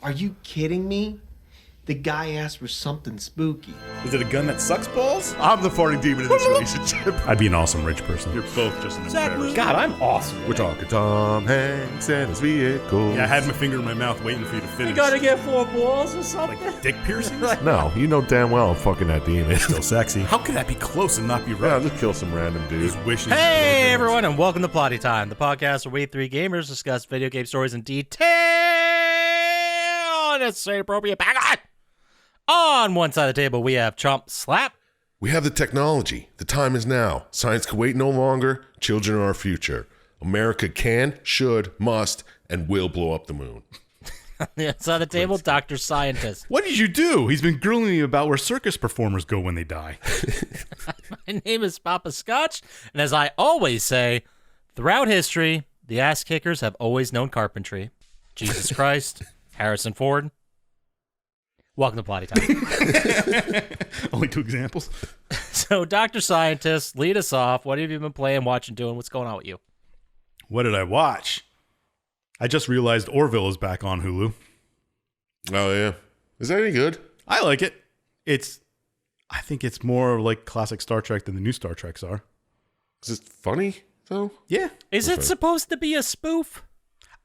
Are you kidding me? The guy asked for something spooky. Is it a gun that sucks balls? I'm the farting demon in this relationship. I'd be an awesome rich person. You're both just an embarrassment. God, I'm awesome. We're talking Tom Hanks and his vehicle. Yeah, I had my finger in my mouth waiting for you to finish. You gotta get 4 balls or something? Like dick piercings? No, you know damn well I'm fucking that demon. Still sexy. How could that be close and not be Yeah, right? just kill some random dude. His wishes. Hey everyone, and welcome to Plotty Time, the podcast where we three gamers discuss video game stories in detail and it's appropriate back on one side of the table, we have Chump Slap. We have the technology. The time is now. Science can wait no longer. Children are our future. America can, should, must, and will blow up the moon. On the other side of the table, Dr. Syintist. What did you do? He's been grilling me about where circus performers go when they die. My name is Poppascotch, and as I always say, throughout history, the ass kickers have always known carpentry. Jesus Christ, Harrison Ford. Welcome to Plotty Time. Only 2 examples. So, Dr. Syintist, lead us off. What have you been playing, watching, doing? What's going on with you? What did I watch? I just realized Orville is back on Hulu. Oh, yeah. Is that any good? I like it. I think it's more like classic Star Trek than the new Star Treks are. Is it funny, though? Yeah. Is it supposed to be a spoof?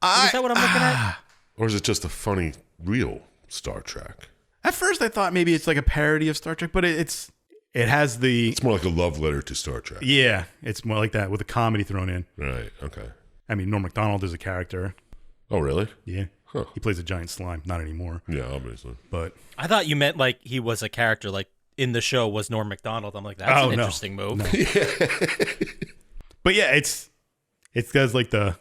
Is that what I'm looking at? Or is it just a funny, real Star Trek? At first, I thought maybe it's like a parody of Star Trek, but it has the... It's more like a love letter to Star Trek. Yeah, it's more like that with a comedy thrown in. Right, okay. I mean, Norm Macdonald is a character. Oh, really? Yeah. Huh. He plays a giant slime. Not anymore. Yeah, obviously. But I thought you meant like he was a character, like in the show was Norm Macdonald. I'm like, that's an interesting move. No. But yeah, it does like the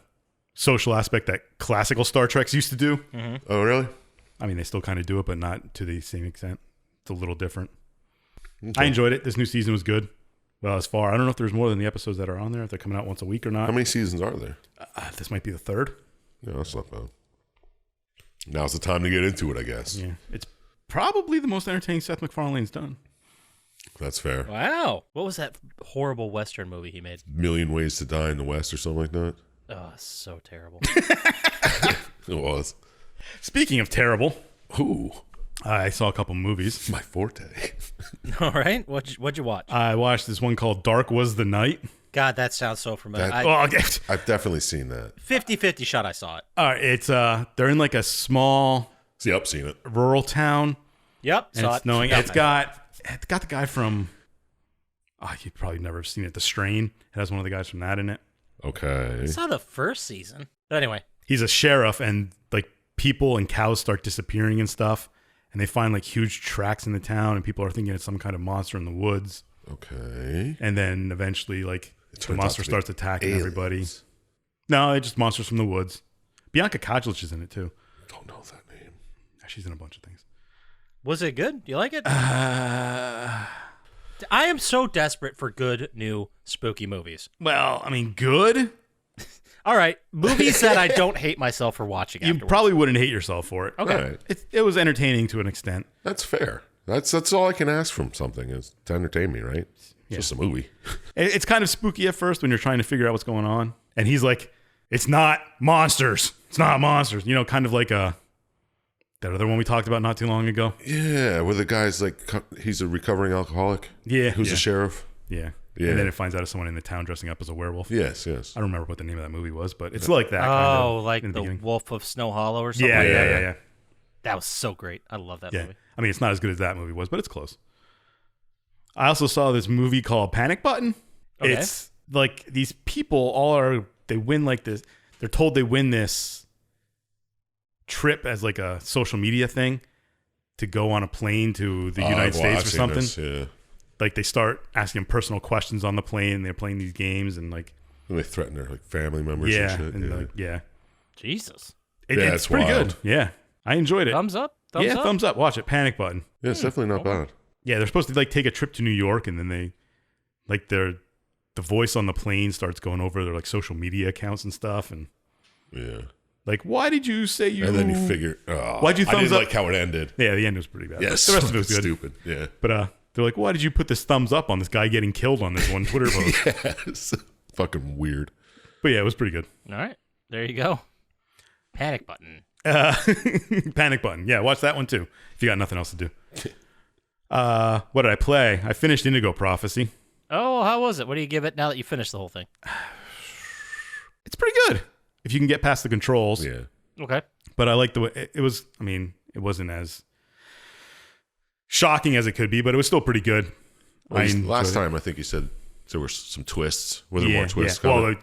social aspect that classical Star Treks used to do. Mm-hmm. Oh, really? I mean, they still kind of do it, but not to the same extent. It's a little different. Okay. I enjoyed it. This new season was good. Well, as far, I don't know if there's more than the episodes that are on there, if they're coming out once a week or not. How many seasons are there? This might be the 3rd. Yeah, that's not bad. Now's the time to get into it, I guess. Yeah. It's probably the most entertaining Seth MacFarlane's done. That's fair. Wow. What was that horrible Western movie he made? Million Ways to Die in the West or something like that. Oh, so terrible. It was. Speaking of terrible, Ooh, I saw a couple movies. my forte. All right. What'd you watch? I watched this one called Dark Was the Night. God, that sounds so familiar. That- I've definitely seen that. 50-50 shot I saw it. All right, it's they're in like a small Yep, seen it. rural town, Yep. and Saw it's it. snowing. It's got the guy from. Oh, you probably never have seen it. The Strain. It has one of the guys from that in it. Okay. I saw the first season. But anyway. He's a sheriff, and like people and cows start disappearing and stuff, and they find like huge tracks in the town, and people are thinking it's some kind of monster in the woods. Okay. And then eventually, like the turns monster out to be starts attacking aliens. everybody. No, it's just monsters from the woods. Bianca Kodlich is in it too. Don't know that name. She's in a bunch of things. Was it good? Do you like it? I am so desperate for good new spooky movies. Well, I mean, good. All right. Movies that I don't hate myself for watching You afterwards. probably wouldn't hate yourself for it. Okay. All right. It was entertaining to an extent. That's fair. That's all I can ask from something is to entertain me, right? It's just a movie. It's kind of spooky at first when you're trying to figure out what's going on. And he's like, it's not monsters. It's not monsters. You know, kind of like that other one we talked about not too long ago. Yeah, where the guy's like, he's a recovering alcoholic. Yeah. Who's yeah. a sheriff. Yeah. Yeah. And then it finds out it's someone in the town dressing up as a werewolf. Yes. I don't remember what the name of that movie was, but it's like that. Kind Oh, of like in the beginning. Wolf of Snow Hollow or something? Yeah. That was so great. I love that Yeah. movie. I mean, it's not as good as that movie was, but it's close. I also saw this movie called Panic Button. Okay. It's like these people they win like this. They're told they win this trip as like a social media thing to go on a plane to the United States or something. Yeah. Like they start asking them personal questions on the plane, and they're playing these games, and like And they threaten their like family members yeah, and shit. and Yeah. like yeah, Jesus. Yeah, it's it's pretty wild. good. Yeah, I enjoyed it. Thumbs up? Thumbs up? Thumbs up. Watch it. Panic Button. Yeah, it's definitely not bad. Yeah, they're supposed to like take a trip to New York, and then they like the voice on the plane starts going over their like social media accounts and stuff, and Yeah. like, why did you say you? And then you figure, oh, Why'd you I thumbs didn't up? like how it ended. Yeah, the end was pretty bad. Yes. the rest of it was good. Stupid. Yeah. But they're like, why did you put this thumbs up on this guy getting killed on this one Twitter post? Yes. Fucking weird. But yeah, it was pretty good. All right. There you go. Panic Button. Panic Button. Yeah, watch that one too if you got nothing else to do. What did I play? I finished Indigo Prophecy. Oh, how was it? What do you give it now that you finished the whole thing? It's pretty good if you can get past the controls. Yeah. Okay. But I like the way it was. I mean, it wasn't as shocking as it could be, but it was still pretty good. Last time, I think you said there were some twists. Were there more twists? Yeah. Well,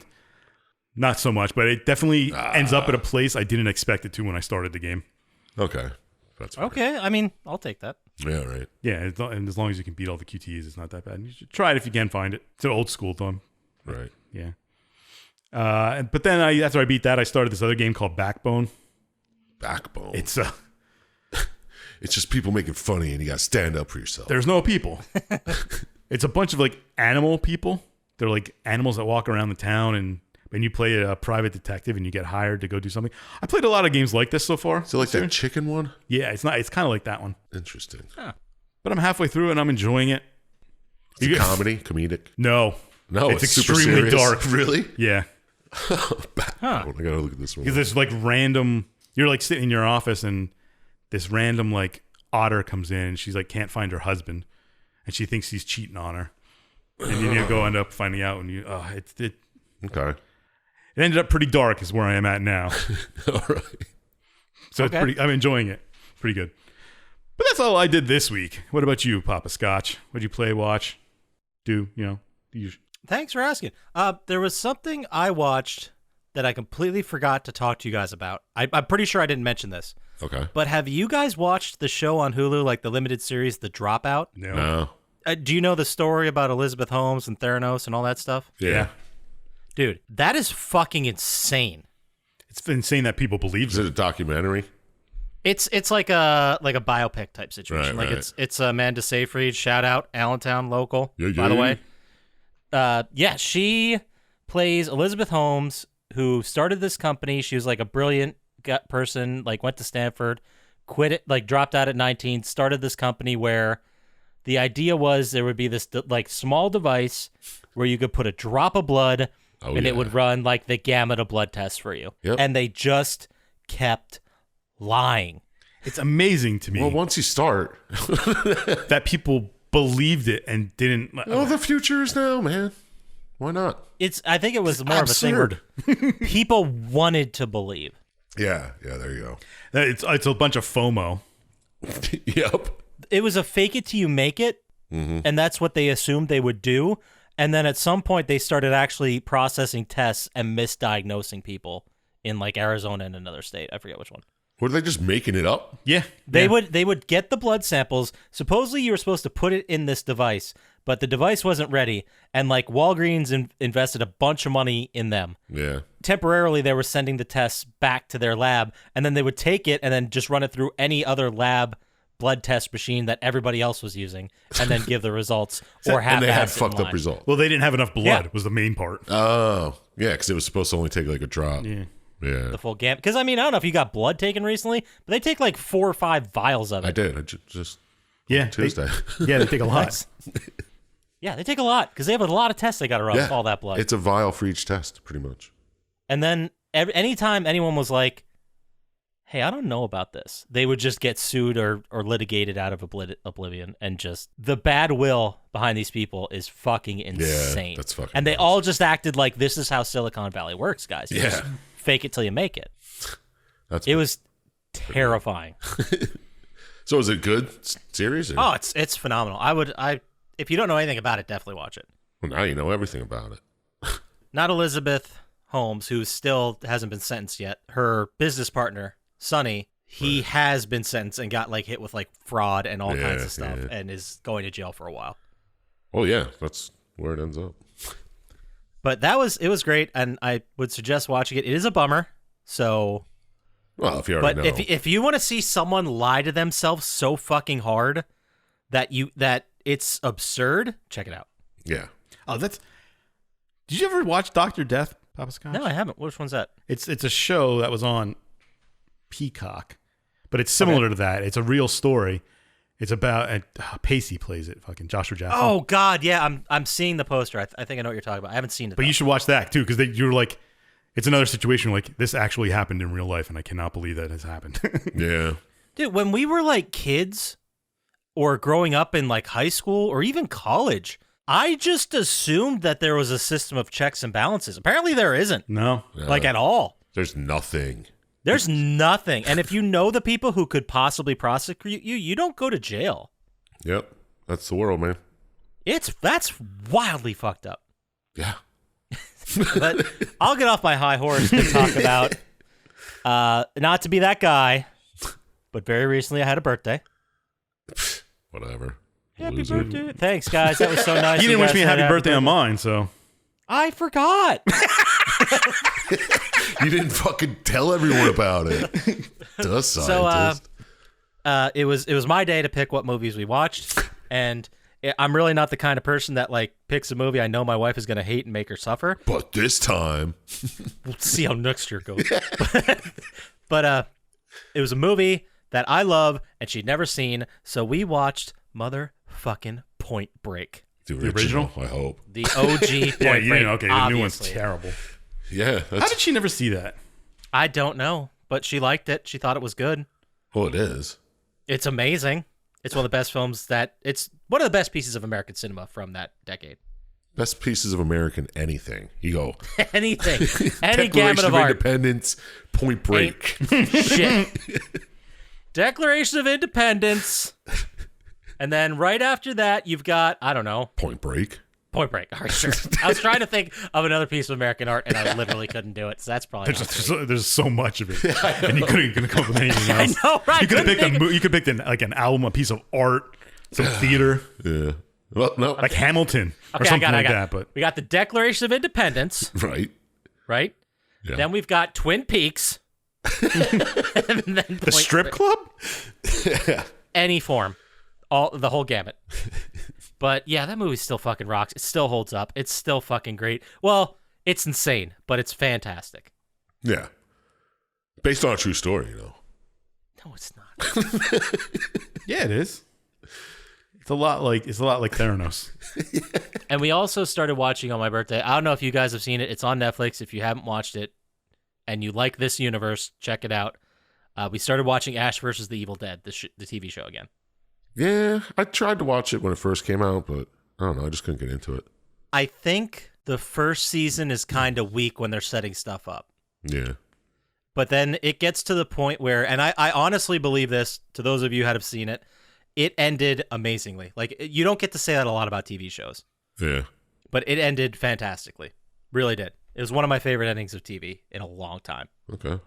not so much, but it definitely ends up at a place I didn't expect it to when I started the game. Okay. That's fair. Okay. I mean, I'll take that. Yeah, right. Yeah, and as long as you can beat all the QTEs, it's not that bad. You should try it if you can find it. It's an old school though. Right. Yeah. But then after I beat that, I started this other game called Backbone. Backbone. It's It's just people making funny, and you got to stand up for yourself. there's no people. It's a bunch of like animal people. They're like animals that walk around the town, and you play a private detective, and you get hired to go do something. I played a lot of games like this so far. So like that chicken one? Yeah, it's not. It's kind of like that one. Interesting. But I'm halfway through, and I'm enjoying it. Is it comedic? No, No, it's super extremely serious. dark. Really? Yeah. I gotta look at this one. Because there's like random, you're like sitting in your office and this random like otter comes in and she's like can't find her husband and she thinks he's cheating on her. And you go end up finding out and it Okay. ended up pretty dark is where I am at now. All right. So it's pretty, I'm enjoying it. Pretty good. But that's all I did this week. What about you, Poppascotch? What'd you play, watch, do, Thanks for asking. There was something I watched that I completely forgot to talk to you guys about. I'm pretty sure I didn't mention this. Okay. But have you guys watched the show on Hulu, like the limited series, The Dropout? No. Do you know the story about Elizabeth Holmes and Theranos and all that stuff? Yeah. Dude, that is fucking insane. It's insane that people believe Is it a documentary? It's like a biopic type situation. Right, like right. it's Amanda Seyfried, shout out, Allentown local, Yeah, by the yeah. way. She plays Elizabeth Holmes, who started this company. She was like a brilliant person, like went to Stanford, quit it, like dropped out at 19, started this company where the idea was there would be this like small device where you could put a drop of blood and it would run like the gamut of blood tests for you. Yep. And they just kept lying. It's amazing to me Well, once you start. that people believed it and didn't. Oh, the future is now, man. Why not? I think it was more Absurd. of a thing where people wanted to believe. Yeah, there you go. It's a bunch of FOMO. Yep. It was a fake it till you make it, and that's what they assumed they would do. And then at some point, they started actually processing tests and misdiagnosing people in like Arizona and another state. I forget which one. Were they just making it up? Yeah, They would get the blood samples. Supposedly, you were supposed to put it in this device, but the device wasn't ready. And like Walgreens invested a bunch of money in them. Yeah. Temporarily, they were sending the tests back to their lab, and then they would take it and then just run it through any other lab blood test machine that everybody else was using, and then give the results or have And they had that fucked in up line. results. Well, they didn't have enough blood. Yeah. Was the main part. Oh, yeah, because it was supposed to only take like a drop. Yeah. Yeah. The full gamut. Because I mean, I don't know if you got blood taken recently, but they take like 4 or 5 vials of it. I did. I just Yeah, Tuesday. They take a lot. Yeah, they take a lot because they have a lot of tests they got to run with all that blood. It's a vial for each test, pretty much. And then anytime anyone was like, hey, I don't know about this, they would just get sued or litigated out of oblivion. And just the bad will behind these people is fucking insane. that's fucking And they nuts. all just acted like this is how Silicon Valley works, guys. You Yeah. just fake it till you make it. That's It was terrifying. So is it good series? Or? Oh, it's phenomenal. If you don't know anything about it, definitely watch it. Well, now you know everything about it. Not Elizabeth Holmes, who still hasn't been sentenced yet. Her business partner, Sonny, he has been sentenced and got like hit with like fraud and all kinds of stuff and is going to jail for a while. Oh yeah, that's where it ends up. But it was great, and I would suggest watching it. It is a bummer, so. Well, if you already But know. if you want to see someone lie to themselves so fucking hard that it's absurd, check it out. Yeah. Oh, did you ever watch Dr. Death, Poppascotch? No, I haven't. Which one's that? It's a show that was on Peacock, but it's similar to that. It's a real story. It's about Pacey plays it. Fucking Joshua Jackson. Oh God, yeah. I'm seeing the poster. I think I know what you're talking about. I haven't seen it. But though. you should watch that too because you're like, It's another situation like this actually happened in real life, and I cannot believe that has happened. Yeah. Dude, when we were like kids or growing up in like high school or even college, I just assumed that there was a system of checks and balances. Apparently there isn't. No. Like at all. There's nothing. There's nothing. And if you know the people who could possibly prosecute you, you don't go to jail. Yep. That's the world, man. That's wildly fucked up. Yeah. But I'll get off my high horse and talk about not to be that guy, but very recently I had a birthday. Whatever. Happy Loser. birthday. Thanks, guys. That was so nice. You didn't wish guys me a said happy birthday on mine, so. I forgot. You didn't fucking tell everyone about it. The scientist. It was my day to pick what movies we watched, and I'm really not the kind of person that like picks a movie I know my wife is going to hate and make her suffer. But this time, We'll see how next year goes. But it was a movie that I love and she'd never seen, so we watched motherfucking Point Break. the original? I hope. The OG Point Yeah, Break. okay, the new one's obviously. terrible. Yeah. How That's, did she never see that? I don't know, but she liked it. She thought it was good. well, it is. It's amazing. It's one of the best films it's one of the best pieces of American cinema from that decade. Best pieces of American anything. You go. Anything. Any Declaration gamut of art. Independence, Point Break. Shit. Declaration of Independence. And then right after that, you've got, I don't know, Point Break. Point Break. All right, sure. I was trying to think of another piece of American art, and I literally couldn't do it. So that's probably not great. There's so much of it, and you couldn't come up with anything I else. know, right? You could have Couldn't picked think you could pick like an album, a piece of art, some theater, Yeah. Well, no. like Hamilton or Okay, something I like got that. But we got the Declaration of Independence, Right. right? Yeah. Then we've got Twin Peaks. And then the strip club. any form, the whole gamut. But yeah, that movie still fucking rocks. It still holds up. It's still fucking great. Well, it's insane, but it's fantastic. Yeah. Based on a true story, you know. No, it's not. Yeah, it is. It's a lot like Theranos. And we also started watching on my birthday. I don't know if you guys have seen it. It's on Netflix. If you haven't watched it and you like this universe, check it out. We started watching Ash versus the Evil Dead, the TV show again. Yeah, I tried to watch it when it first came out, but I don't know. I just couldn't get into it. I think the first season is kind of weak when they're setting stuff up. Yeah. But then it gets to the point where, and I honestly believe this, to those of you who have seen it, it ended amazingly. Like, you don't get to say that a lot about TV shows. Yeah. But it ended fantastically. Really did. It was one of my favorite endings of TV in a long time. Okay.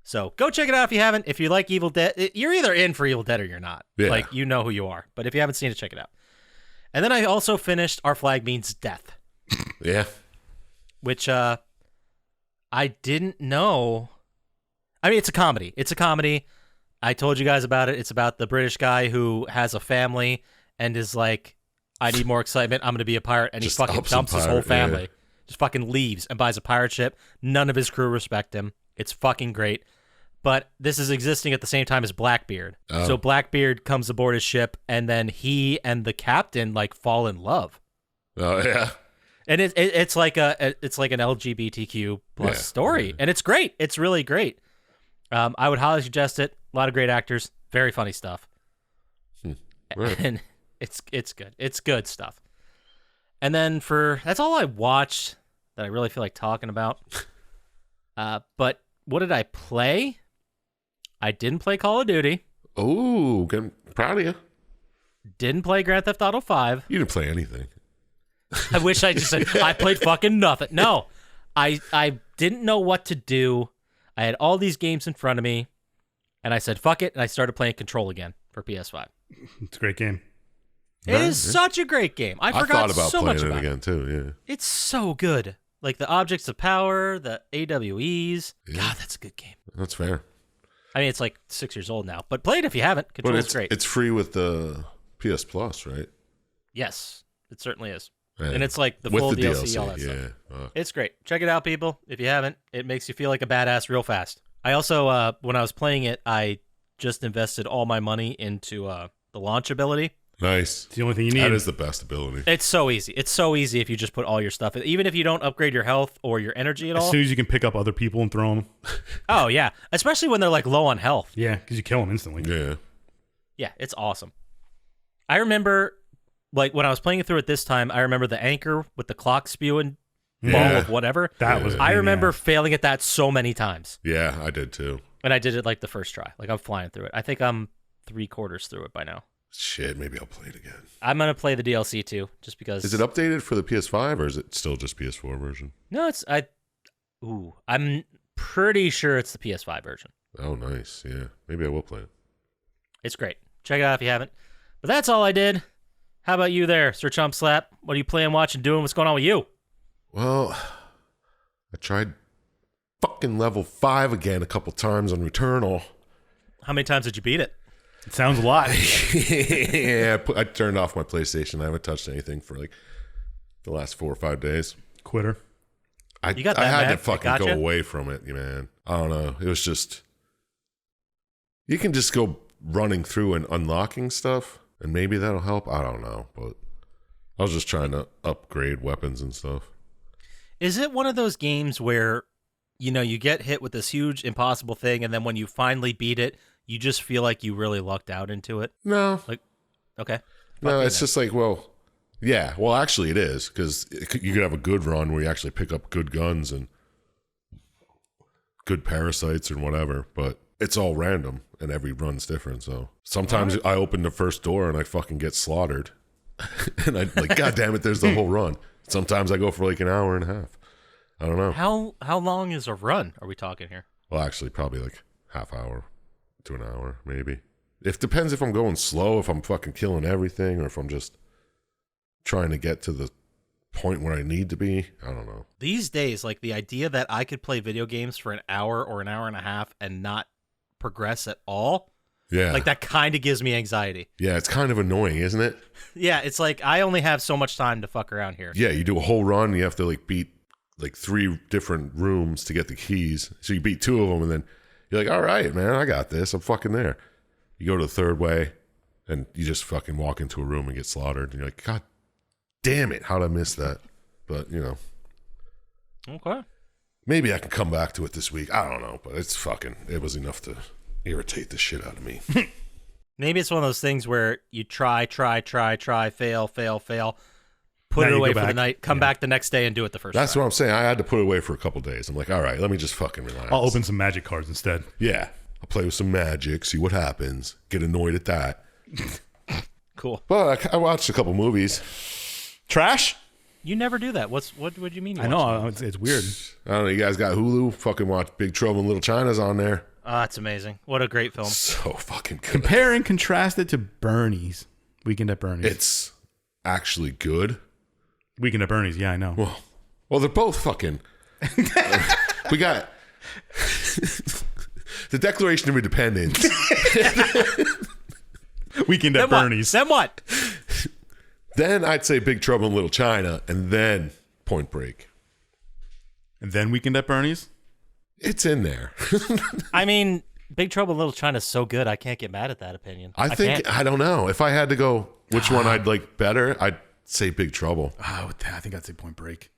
So go check it out if you haven't. If you like Evil Dead, you're either in for Evil Dead or you're not. Yeah. Like, you know who you are. But if you haven't seen it, check it out. And then I also finished Our Flag Means Death, Yeah. which I didn't know. I mean, it's a comedy. It's a comedy. I told you guys about it. It's about the British guy who has a family and is like, I need more excitement. I'm going to be a pirate. And Just he fucking ups a dumps his pirate, whole family. yeah. Just fucking leaves and buys a pirate ship. None of his crew respect him. It's fucking great. But this is existing at the same time as Blackbeard. Oh. So Blackbeard comes aboard his ship, and then he and the captain like fall in love. Oh, yeah. And it's like an LGBTQ plus Yeah, story, yeah. and it's great. It's really great. I would highly suggest it. A lot of great actors, very funny stuff, Right. and it's good. It's good stuff. And then that's all I watched that I really feel like talking about. But what did I play? I didn't play Call of Duty. Oh, I'm proud of you. Didn't play Grand Theft Auto 5. You didn't play anything. I wish I just said I played fucking nothing. No, I didn't know what to do. I had all these games in front of me, and I said fuck it, and I started playing Control again for PS5. It's a great game. It is such a great game. I I forgot thought about so playing much it about it. again, too, yeah. It's so good. Like the objects of power, the AWEs. Yeah. God, that's a good game. That's fair. I mean, it's like 6 years old now, but play it if you haven't. But Control is it's great. It's free with the PS Plus, right? Yes, it certainly is. Yeah. And it's like the with full the DLC, all that yeah. stuff. Fuck. It's great. Check it out, people. If you haven't, it makes you feel like a badass real fast. I also, when I was playing it, I just invested all my money into the launch ability. Nice. It's the only thing you need. That is the best ability. It's so easy. It's so easy if you just put all your stuff in. Even if you don't upgrade your health or your energy at As all. soon as you can pick up other people and throw them. Oh, yeah. Especially when they're like low on health. Yeah, because you kill them instantly. Yeah. Yeah, it's awesome. I remember, like, when I was playing it through it this time, I remember the anchor with the clock spewing ball Yeah. of whatever. That was. I remember Yeah. failing at that so many times. Yeah, I did too. And I did it like the first try. Like, I'm flying through it. I think I'm 3/4 through it by now. Shit, maybe I'll play it again. I'm going to play the DLC too, just because. Is it updated for the PS5 or is it still just PS4 version? No, I'm pretty sure it's the PS5 version. Oh, nice. Yeah, maybe I will play it. It's great. Check it out if you haven't. But that's all I did. How about you there, Sir Chump Slap? What are you playing, watching, doing? What's going on with you? Well, I tried fucking level 5 again a couple times on Returnal. How many times did you beat it? It sounds a lot. Yeah, I turned off my PlayStation. I haven't touched anything for like the last 4 or 5 days. Quitter. You got I that, had man. to fucking I go gotcha. away from it, man. I don't know. It was just you can just go running through and unlocking stuff, and maybe that'll help. I don't know, but I was just trying to upgrade weapons and stuff. Is it one of those games where, you know, you get hit with this huge impossible thing, and then when you finally beat it, you just feel like you really lucked out into it? No, Okay. no, me it's then. just like, well, yeah, well, actually, it is because you could have a good run where you actually pick up good guns and good parasites and whatever, but it's all random and every run's different. So sometimes I open the first door and I fucking get slaughtered, and I'm like, God damn it, there's the whole run. Sometimes I go for like an hour and a half. I don't know. How long is a run are we talking here? Well, actually, probably like half hour to an hour, maybe. It depends if I'm going slow, if I'm fucking killing everything, or if I'm just trying to get to the point where I need to be. I don't know. These days, like the idea that I could play video games for an hour or an hour and a half and not progress at all, Yeah. like that kind of gives me anxiety. Yeah, it's kind of annoying, isn't it? Yeah, it's like I only have so much time to fuck around here. Yeah, you do a whole run, you have to like beat like 3 different rooms to get the keys. So you beat 2 of them, and then you're like, all right, man, I got this. I'm fucking there. You go to the third way, and you just fucking walk into a room and get slaughtered. And you're like, God damn it, how'd I miss that? But, you know, Okay. maybe I can come back to it this week. I don't know, but it was enough to irritate the shit out of me. Maybe it's one of those things where you try, fail, put Now it you away go for the back. night, come back the next day and do it the first That's try. what I'm saying. I had to put it away for a couple days. I'm like, all right, let me just fucking relax. I'll open some magic cards instead. Yeah. I'll play with some magic, see what happens, get annoyed at that. Cool. But I watched a couple movies. Trash? You never do that. What do you mean? You I watch know. It's weird. I don't know. You guys got Hulu? Fucking watch Big Trouble in Little China's on there. that? Oh, that's amazing. What a great film. So fucking good. Compare and contrast it to Bernie's. Weekend at Bernie's. It's actually good. Weekend at Bernie's. Yeah, I know. Well, they're both fucking. We got the Declaration of Independence. Weekend at Then what? Bernie's. Then what? Then I'd say Big Trouble in Little China, and then Point Break. And then Weekend at Bernie's. It's in there. I mean, Big Trouble in Little China is so good. I can't get mad at that opinion. I think can't. I don't know if I had to go which one I'd like better. I'd say Big Trouble. Oh, I think I'd say Point Break.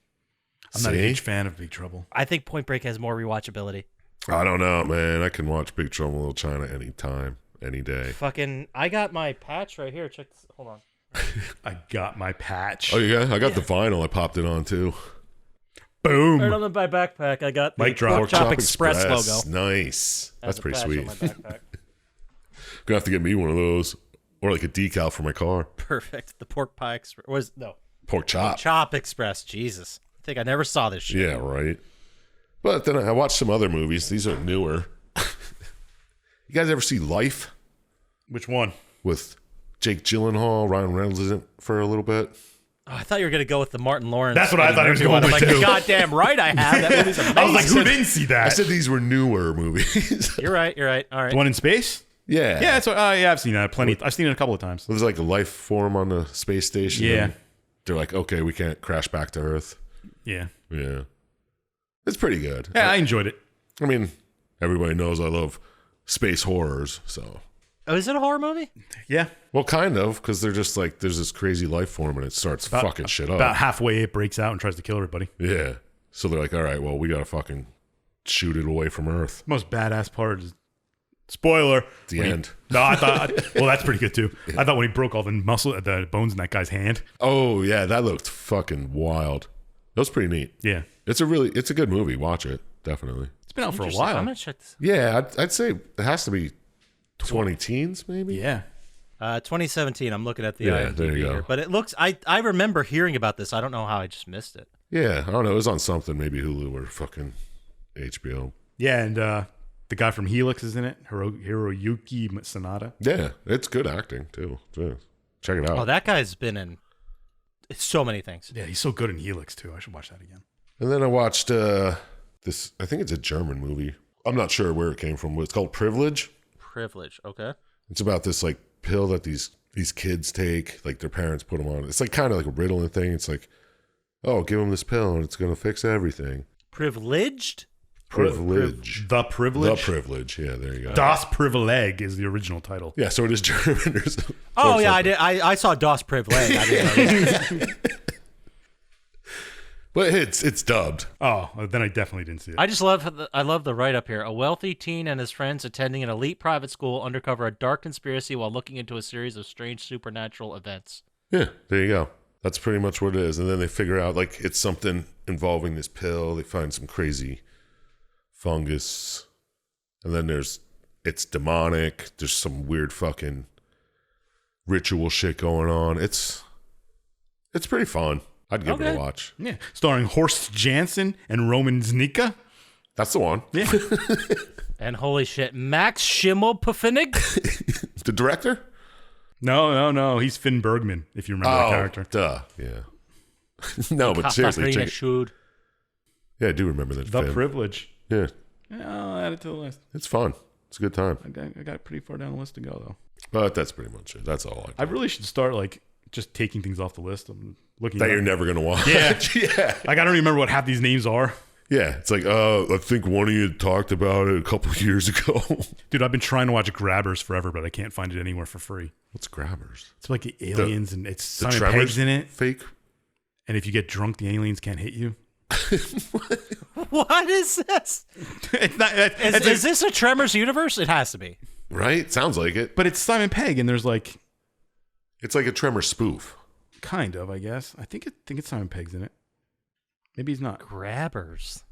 I'm not a See? huge fan of Big Trouble. I think Point Break has more rewatchability. I don't know, man. I can watch Big Trouble in Little China anytime, any day. Fucking, I got my patch right here. Check this. Hold on. I got my patch. Oh yeah, I got the vinyl. I popped it on too. Boom. Right on my backpack, I got the Mic drop. Pork Chop Express logo. Nice. As That's a pretty patch on sweet. my backpack. Gonna have to get me one of those, or like a decal for my car. Perfect. The Pork Pie Express. Was no Pork chop. Chop Express. Jesus, I think I never saw this shit. Yeah, right. But then I watched some other movies. These are newer. You guys ever see Life Which one? with Jake Gyllenhaal? Ryan Reynolds is in it for a little bit. Oh, I thought you were gonna go with the Martin Lawrence. That's what I thought he was Eddie going Murphy one. with, I'm like, too. goddamn right, I have. That movie's amazing. I was like, who didn't see I that? said these were newer movies. You're right. You're right. All right. The one in space? Yeah. Yeah, that's what, yeah, I've seen that plenty. I've seen it a couple of times. There's like a life form on the space station. Yeah. and they're like, okay, we can't crash back to Earth. Yeah. Yeah. It's pretty good. Yeah, I enjoyed it. I mean, everybody knows I love space horrors, so Oh, is it a horror movie? Yeah. Well, kind of, because they're just like, there's this crazy life form and it starts fucking shit up. About halfway, it breaks out and tries to kill everybody. Yeah. So they're like, all right, well, we got to fucking shoot it away from Earth. Most badass part is, spoiler. The end. No, I thought, well, that's pretty good too. I thought when he broke all the the bones in that guy's hand. Oh, yeah, that looked fucking wild. That was pretty neat. Yeah. It's a good movie. Watch it, definitely. It's been out for a Interesting. while. I'm gonna check this. Yeah, I'd say it has to be 20 teens, maybe. Yeah. 2017. I'm looking at the Yeah, IMDb there you go. here, but it looks. I remember hearing about this. I don't know how I just missed it. Yeah, I don't know. It was on something, maybe Hulu or fucking HBO. Yeah, and the guy from Helix is in it, Hiroyuki Sanada. Yeah, it's good acting too. Yeah. Check it out. Oh, that guy's been in so many things. Yeah, he's so good in Helix too. I should watch that again. And then I watched this. I think it's a German movie. I'm not sure where it came from. But it's called Privilege. Privilege. Okay. It's about this like pill that these kids take. Like their parents put them on. It's like kind of like a Ritalin thing. It's like, oh, give them this pill and it's gonna fix everything. Privileged. Privilege. The Privilege. The Privilege. Yeah, there you go. Das Privileg is the original title. Yeah, so it is German. Oh yeah, I did. I saw Das Privileg. I didn't know. But it's dubbed. Oh, then I definitely didn't see it. I just love the write up here. A wealthy teen and his friends attending an elite private school uncover a dark conspiracy while looking into a series of strange supernatural events. Yeah, there you go. That's pretty much what it is. And then they figure out like it's something involving this pill. They find some crazy fungus. And then it's demonic. There's some weird fucking ritual shit going on. It's pretty fun. I'd give it a watch. Yeah, starring Horst Jansen and Roman Znika. That's the one. Yeah. And holy shit, Max Schimmelpfennig? The director? No. He's Finn Bergman, if you remember that character. Duh. Yeah. No, but seriously, check it. Shoot. Yeah, I do remember that. The Finn. Privilege. Yeah. I'll add it to the list. It's fun. It's a good time. I got pretty far down the list to go, though. But that's pretty much it. That's all I really should start, like, just taking things off the list. I'm looking that at you're never going to watch. Yeah. Yeah. Like, I don't even remember what half these names are. Yeah. It's like, I think one of you talked about it a couple of years ago. Dude, I've been trying to watch Grabbers forever, but I can't find it anywhere for free. What's Grabbers? It's like the aliens, and it's The Simon Tremors Pegg's in it. Fake? And if you get drunk, the aliens can't hit you. What is this? It's not, Is this a Tremors universe? It has to be. Right? Sounds like it. but it's Simon Pegg, and there's like, It's like a Tremor spoof. kind of, I guess. I think it's Simon Pegg's in it. Maybe he's not. Grabbers.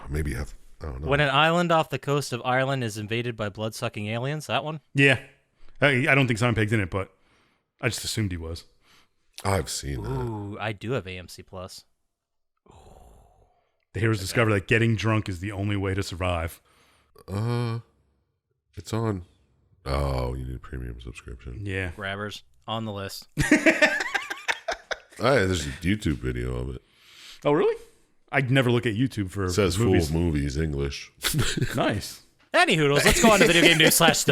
Maybe I don't know. When an island off the coast of Ireland is invaded by blood-sucking aliens, that one? Yeah. I don't think Simon Pegg's in it, but I just assumed he was. I've seen that. Ooh, I do have AMC Plus. The heroes discover that getting drunk is the only way to survive. It's on. Oh, you need a premium subscription. Yeah. Grabbers on the list. There's a YouTube video of it. Oh, really? I'd never look at YouTube for It says movies. full movies English. Nice. Any hoodles, let's go on to video game news / stuff.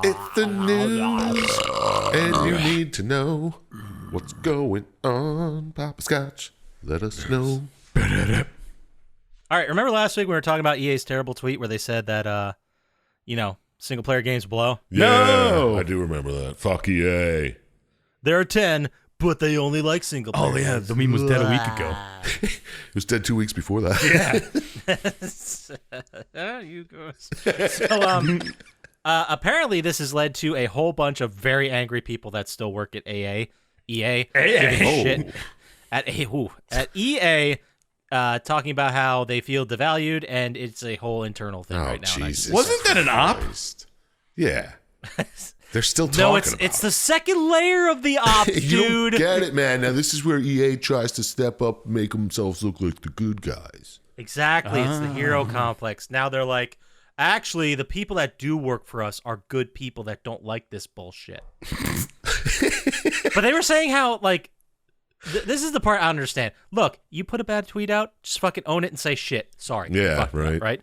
It's the news, and you need to know what's going on. Poppascotch, let us know. All right, remember last week we were talking about EA's terrible tweet where they said that, single player games blow? No! Yeah, I do remember that. Fuck EA. There are 10, but they only like single player Oh, yeah. games. The meme was dead a week ago. It was dead 2 weeks before that. Yeah. You guys. So, apparently this has led to a whole bunch of very angry people that still work at EA giving shit at EA, talking about how they feel devalued, and it's a whole internal thing right now. Jesus Wasn't that an op? Christ. Yeah. They're still talking No, about it's the second layer of the op, You dude. don't get it, man. Now, this is where EA tries to step up and make themselves look like the good guys. Exactly, it's the hero complex. Now they're like, actually, the people that do work for us are good people that don't like this bullshit. But they were saying how, like, this is the part I understand. Look, you put a bad tweet out, just fucking own it and say shit. Sorry. Yeah, Fuck right. that, right?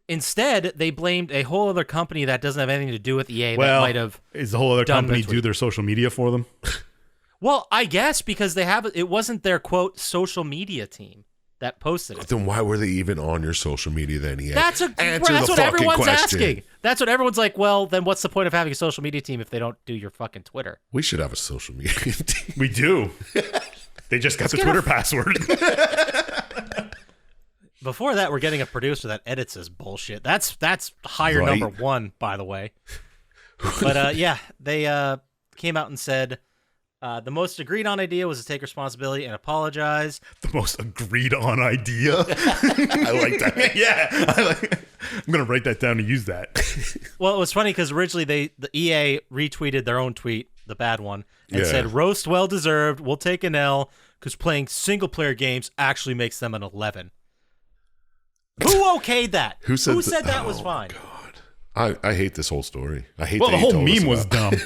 Instead, they blamed a whole other company that doesn't have anything to do with EA that Well, might have. is the whole other done company the do tweet. their social media for them? Well, I guess because it wasn't their quote social media team. that posted it. Then why were they even on your social media then? EA? That's what everyone's asking. That's what everyone's like, well, then what's the point of having a social media team if they don't do your fucking Twitter? We should have a social media team. We do. They just got the Twitter password. Before that, we're getting a producer that edits this bullshit. That's hire Right. number one, by the way. But yeah, they came out and said the most agreed on idea was to take responsibility and apologize. The most agreed on idea. I like that. Yeah. I'm going to write that down and use that. Well, it was funny because originally the EA retweeted their own tweet, the bad one, and Yeah. said, roast well deserved, we'll take an L because playing single player games actually makes them an 11. Who okayed that? Who said that was fine? I hate this whole story. I hate Well, that the you whole told us meme was about- dumb.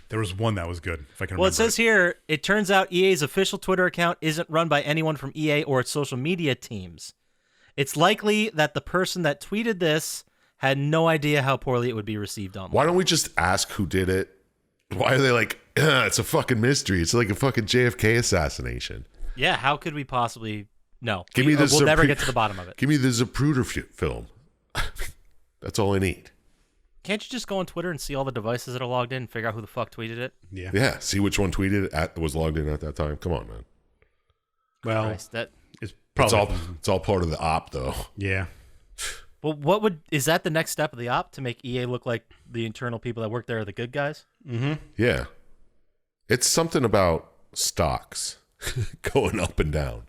There was one that was good, if I can remember. Well, it says here, it turns out EA's official Twitter account isn't run by anyone from EA or its social media teams. It's likely that the person that tweeted this had no idea how poorly it would be received online. Why don't we just ask who did it? Why are they like, it's a fucking mystery. It's like a fucking JFK assassination. Yeah, how could we possibly... No, Give me the we'll never Zapruder- get to the bottom of it. Give me the Zapruder film. That's all I need. Can't you just go on Twitter and see all the devices that are logged in and figure out who the fuck tweeted it? Yeah. Yeah, see which one was logged in at that time. Come on, man. Well, Christ, that... it's probably... It's all part of the op, though. Yeah. Well, is that the next step of the op to make EA look like the internal people that work there are the good guys? Mm-hmm. Yeah, it's something about stocks going up and down.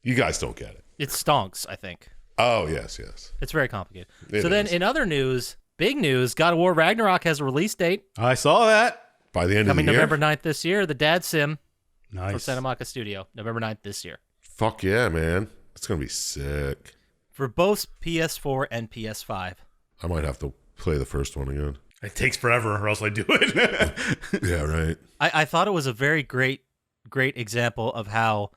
You guys don't get it. It stonks, I think. Oh yes. It's very complicated. It So then is. in other news, big news, God of War Ragnarok has a release date I saw that. By the end coming of the year, November 9th this year. The Dad Sim from Nice. Santa Monica Studio, November 9th this year. fuck yeah, man, it's gonna be sick. For both PS4 and PS5. I might have to play the first one again. It takes forever, or else I do it. Yeah, right. I thought it was a very great example of how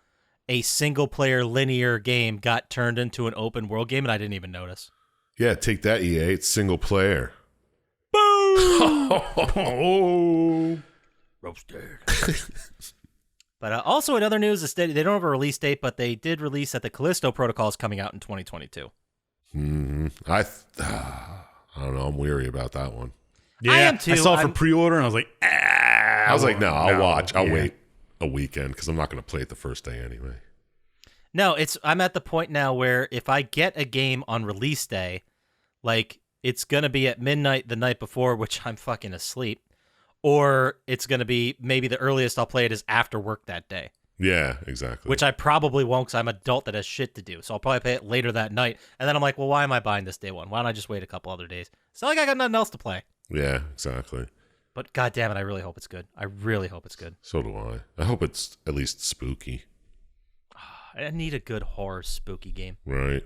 a single-player linear game got turned into an open-world game, and I didn't even notice. Yeah, take that, EA. It's single player. Oh. Roasted. But also in other news, they don't have a release date, but they did release that the Callisto Protocol is coming out in 2022. I don't know. I'm weary about that one. Yeah, I am too. I saw it for I'm- pre-order, and I was like, I was like, no, I'll watch. I'll Yeah. wait a weekend because I'm not going to play it the first day anyway. No, I'm at the point now where if I get a game on release day, like it's going to be at midnight the night before, which I'm fucking asleep, or it's going to be maybe the earliest I'll play it is after work that day, Yeah, exactly. which I probably won't because I'm an adult that has shit to do. So I'll probably play it later that night. And then I'm like, well, why am I buying this day one? Why don't I just wait a couple other days? It's not like I got nothing else to play. Yeah, exactly. But God damn it, I really hope it's good. I really hope it's good. So do I. I hope it's at least spooky. I need a good horror spooky game. Right.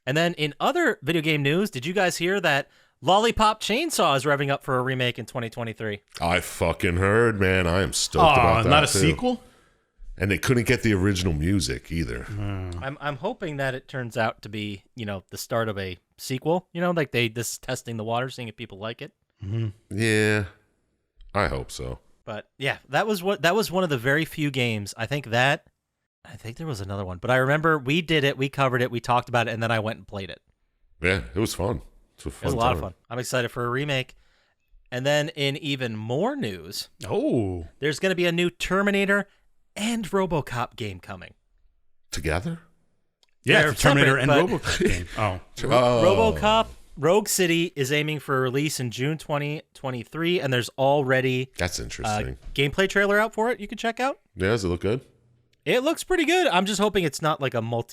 And then in other video game news, did you guys hear that Lollipop Chainsaw is revving up for a remake in 2023? I fucking heard, man. I am stoked oh, about that. not a too. sequel? And they couldn't get the original music either. I'm hoping that it turns out to be, the start of a sequel. Like this is testing the water, seeing if people like it. Yeah, I hope so. But yeah, that was one of the very few games. I think there was another one, but I remember we did it, we covered it, we talked about it, and then I went and played it. Yeah, it was fun. It was It was a lot of fun. I'm excited for a remake. And then in even more news, Oh. there's going to be a new Terminator and RoboCop game coming. Together? Yeah, They're it's a Terminator separate, and but- RoboCop game. Oh. RoboCop Rogue City is aiming for release in June 2023, and there's already That's a interesting. gameplay trailer out for it you can check out. Yeah, does it look good? It looks pretty good. I'm just hoping it's not like a what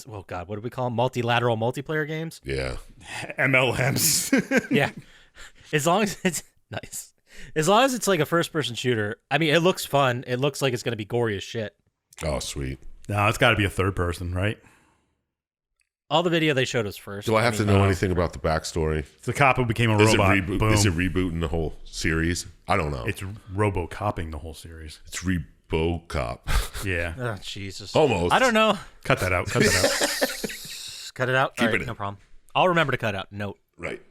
do we call them? Multilateral multiplayer games? Yeah. MLMs. Yeah. As long as it's nice. As long as it's like a first-person shooter. I mean, it looks fun. It looks like it's going to be gory as shit. Oh, sweet. No, it's got to be a third person, right? All the video they showed us first. Do I have to know anything about the backstory? It's the cop who became a Is it, robot. Boom. is it rebooting the whole series? I don't know. It's robo-copping the whole series. It's RoboCop. Yeah. Oh, Jesus. Almost. I don't know. Cut that out. Cut that out. Cut it out? Keep All right, it in. no problem. I'll remember to cut out. Note. Right.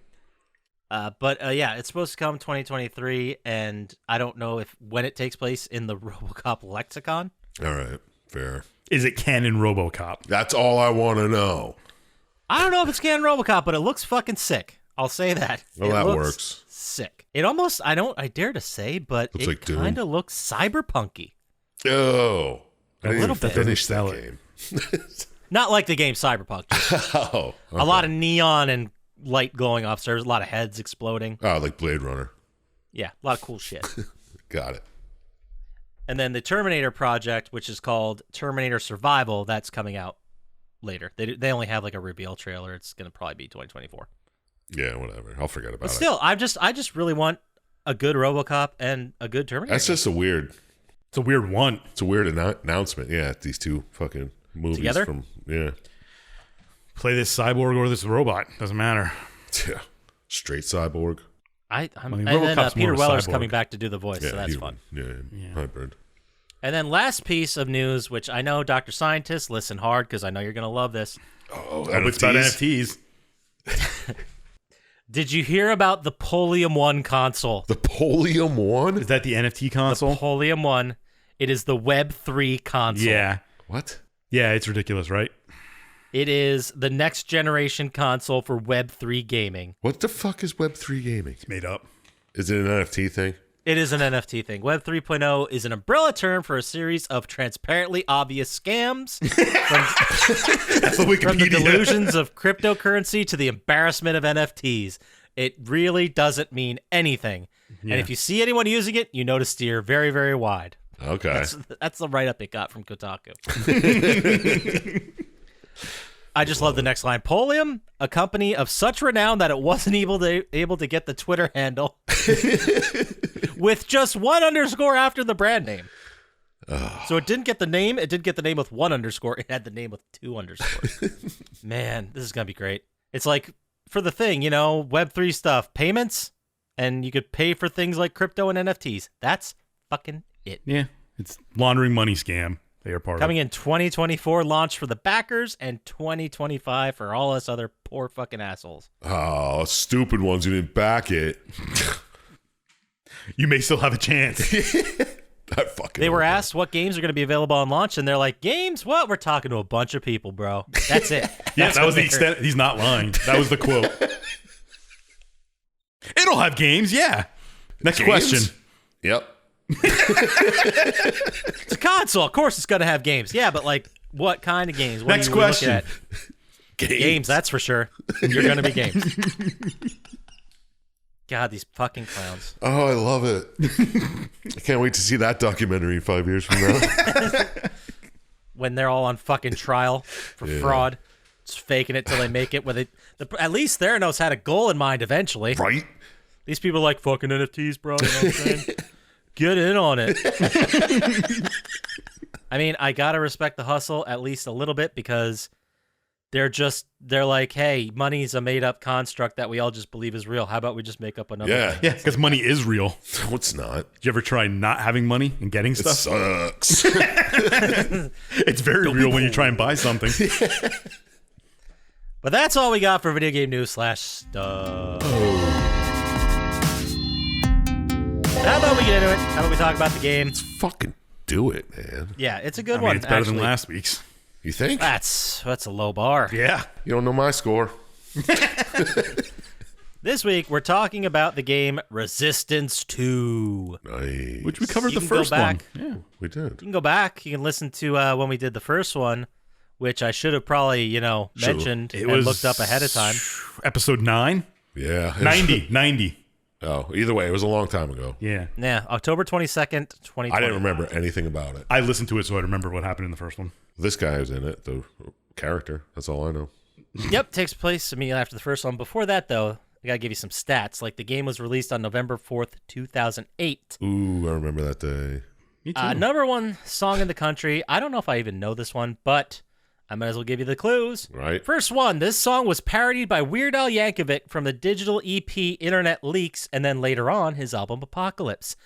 But yeah, it's supposed to come 2023, and I don't know when it takes place in the RoboCop lexicon. All right. Fair. Is it canon RoboCop? That's all I want to know. I don't know if it's canon RoboCop, but it looks fucking sick. I'll say that. Well, it that looks works. Sick. It almost, I dare to say, but Looks it like Doom. kind of looks cyberpunky. Oh. I didn't little even bit. finish that Sell it. game. Not like the game Cyberpunk. Oh. A lot of neon and light glowing off. So there's a lot of heads exploding. Oh, like Blade Runner. Yeah, a lot of cool shit. Got it. And then the Terminator project, which is called Terminator Survival, that's coming out later. They only have like a reveal trailer. It's going to probably be 2024. Yeah, whatever. I'll forget about But it. still, I just really want a good RoboCop and a good Terminator. That's just a weird It's a weird one. It's a weird announcement. Yeah, these two fucking movies Together? from yeah, Play this cyborg or this robot. Doesn't matter. yeah, straight cyborg. I'm, I mean, and then RoboCop's Peter more a Weller's cyborg. coming back to do the voice, Yeah, so that's human. fun. Yeah, hybrid. And then last piece of news, which I know, Dr. Scientist, listen hard because I know you're going to love this. Oh, Oh, it's about NFTs. Did you hear about the Polium 1 console? The Polium one. Is that the NFT console? Polium 1. It is the Web 3 console. Yeah. What? Yeah, it's ridiculous, right? It is the next generation console for Web 3 gaming. What the fuck is Web 3 gaming? It's made up. Is it an NFT thing? It is an NFT thing. Web 3.0 is an umbrella term for a series of transparently obvious scams That's the Wikipedia. from the delusions of cryptocurrency to the embarrassment of NFTs. It really doesn't mean anything. Yeah. And if you see anyone using it, you know to steer very, very wide. Okay. That's the write-up it got from Kotaku. I just love the next line. Polium, a company of such renown that it wasn't able to get the Twitter handle with just one underscore after the brand name. So it didn't get the name. It did get the name with one underscore. It had the name with two underscores. Man, this is going to be great. It's like for the thing, you know, Web3 stuff, payments, and you could pay for things like crypto and NFTs. That's fucking it. Yeah, it's laundering money scam. They are part Coming of. in 2024, launch for the backers, and 2025 for all us other poor fucking assholes. Oh, stupid ones who didn't back it. You may still have a chance. That fucking. They were asked what games are going to be available on launch, and they're like, games? What? We're talking to a bunch of people, bro. That's it. Yeah, That's that what was the they're- extent. He's not lying. That was the quote. It'll have games, yeah. Next Games? question. Yep. It's a console. Of course it's going to have games. Yeah, but like, what kind of games? What Next are you looking question. at? Games, that's for sure. You're going to be games. God, these fucking clowns. Oh, I love it. I can't wait to see that documentary 5 years from now. When they're all on fucking trial for fraud. Just faking it till they make it with it. At least Theranos had a goal in mind eventually. Right? These people are like fucking NFTs, bro. You know what I'm saying? Get in on it. I mean, I gotta respect the hustle at least a little bit because they're like, hey, money's a made up construct that we all just believe is real. How about we just make up another Yeah. thing? Yeah, because money is real. No, it's not. Did you ever try not having money and getting It stuff? sucks. It's very real when you try and buy something. But that's all we got for video game news / stuff. How about we get into it? How about we talk about the game? Let's fucking do it, man. Yeah, it's a good I mean, one. it's better actually. than last week's. You think? That's a low bar. Yeah. You don't know my score. This week, we're talking about the game Resistance 2. Nice. Which we covered You the can go first one. back. Yeah. We did. You can go back. You can listen to when we did the first one, which I should have probably, mentioned It and was looked up ahead of time. Episode 9? Yeah. 90. Oh, either way, it was a long time ago. Yeah. Yeah, October 22nd, 2020. I didn't remember anything about it. I listened to it, so I remember what happened in the first one. This guy is in it, the character. That's all I know. Yep, takes place immediately after the first one. Before that, though, I got to give you some stats. Like, the game was released on November 4th, 2008. Ooh, I remember that day. Me too. Number one song in the country. I don't know if I even know this one, but I might as well give you the clues. Right? First one, this song was parodied by Weird Al Yankovic from the digital EP Internet Leaks, and then later on, his album Apocalypse.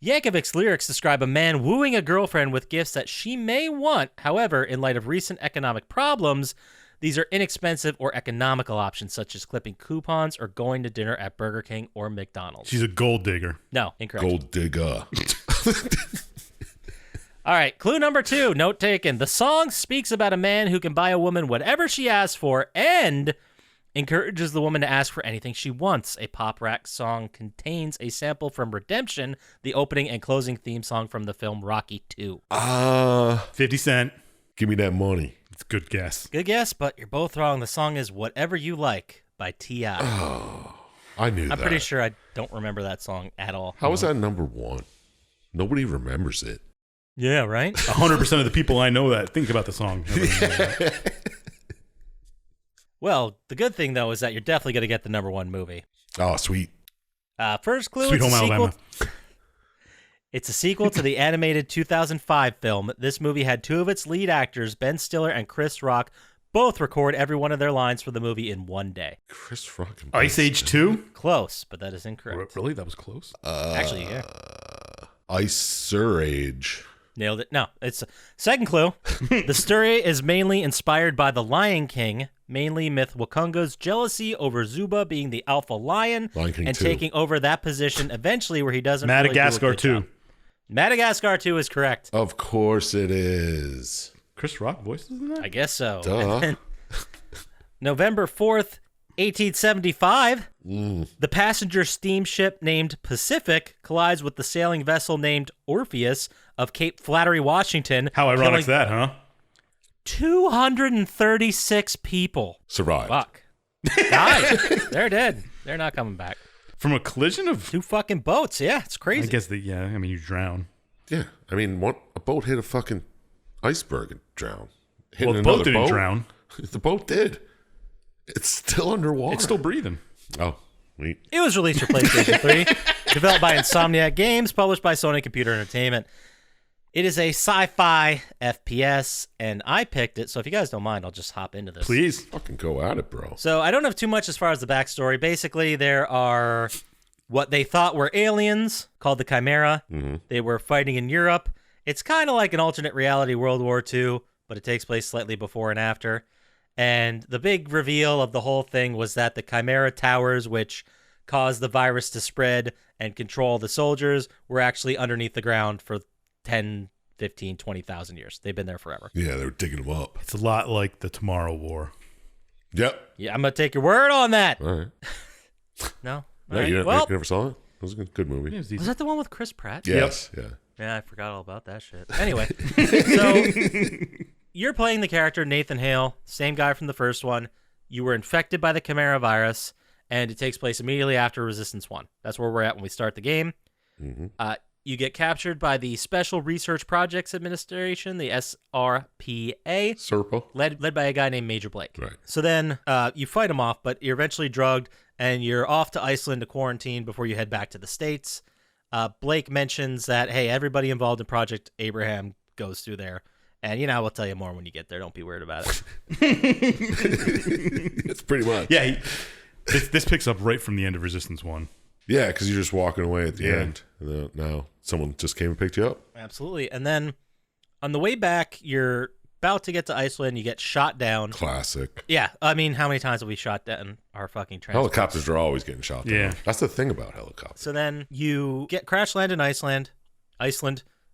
Yankovic's lyrics describe a man wooing a girlfriend with gifts that she may want. However, in light of recent economic problems, these are inexpensive or economical options, such as clipping coupons or going to dinner at Burger King or McDonald's. She's a gold digger. No, incorrect. Gold digger. All right, clue number 2, note taken. The song speaks about a man who can buy a woman whatever she asks for and encourages the woman to ask for anything she wants. A pop rock song contains a sample from Redemption, the opening and closing theme song from the film Rocky 2. 50 Cent. Give me that money. It's a good guess. Good guess, but you're both wrong. The song is Whatever You Like by T.I. I knew that. I'm pretty sure I don't remember that song at all. How was that number 1? Nobody remembers it. Yeah, right? 100% of the people I know that think about the song. Well, the good thing, though, is that you're definitely going to get the number 1 movie. Oh, sweet. First clue, Sweet it's Home a sequel. Alabama. It's a sequel to the animated 2005 film. This movie had 2 of its lead actors, Ben Stiller and Chris Rock, both record every one of their lines for the movie in one day. Chris Rock. And Ice Age 2? Close, but that is incorrect. Really? That was close? Actually, yeah. Icer Age. Nailed it. No, it's second clue. The story is mainly inspired by The Lion King, mainly myth Wakonga's jealousy over Zuba being the alpha lion Lion King and 2. taking over that position eventually where he doesn't Madagascar really do a good 2. job. Madagascar 2 is correct. Of course it is. Chris Rock voices in that? I guess so. Duh. And then November 4th, 1875, the passenger steamship named Pacific collides with the sailing vessel named Orpheus of Cape Flattery, Washington. How ironic is killing that, huh? 236 people. Survived. Fuck. Died. They're dead. They're not coming back. From a collision of... 2 fucking boats. Yeah, it's I crazy. guess that, yeah, I mean, you drown. Yeah. I mean, a boat hit a fucking iceberg and drowned. Well, the boat didn't drown. The boat did. It's still underwater. It's still breathing. Oh, neat. It was released for PlayStation 3, developed by Insomniac Games, published by Sony Computer Entertainment. It is a sci-fi FPS, and I picked it, so if you guys don't mind, I'll just hop into this. Please. Fucking go at it, bro. So I don't have too much as far as the backstory. Basically, there are what they thought were aliens called the Chimera. Mm-hmm. They were fighting in Europe. It's kind of like an alternate reality World War II, but it takes place slightly before and after. And the big reveal of the whole thing was that the Chimera towers, which caused the virus to spread and control the soldiers, were actually underneath the ground for 10, 15, 20,000 years. They've been there forever. Yeah, they were digging them up. It's a lot like the Tomorrow War. Yep. Yeah, I'm going to take your word on that. All right. No? All No, right. you Well, never saw it? It was a good movie. Yeah, it was was decent. that the one with Chris Pratt? Yes. Yeah. Yeah, I forgot all about that shit. Anyway, so you're playing the character Nathan Hale, same guy from the first one. You were infected by the Chimera virus, and it takes place immediately after Resistance 1. That's where we're at when we start the game. Mm-hmm. You get captured by the Special Research Projects Administration, the SRPA, Serpa. led by a guy named Major Blake. Right. So then you fight him off, but you're eventually drugged, and you're off to Iceland to quarantine before you head back to the States. Blake mentions that, hey, everybody involved in Project Abraham goes through there. And, you know, we'll tell you more when you get there. Don't be weird about it. It's pretty much. Yeah, this picks up right from the end of Resistance 1. Yeah, because you're just walking away at the Yeah. end. And then now someone just came and picked you up. Absolutely. And then on the way back, you're about to get to Iceland. You get shot down. Classic. Yeah. I mean, how many times have we shot down our fucking transport? Helicopters are always getting shot down. Yeah. That's the thing about helicopters. So then you get crash land in Iceland,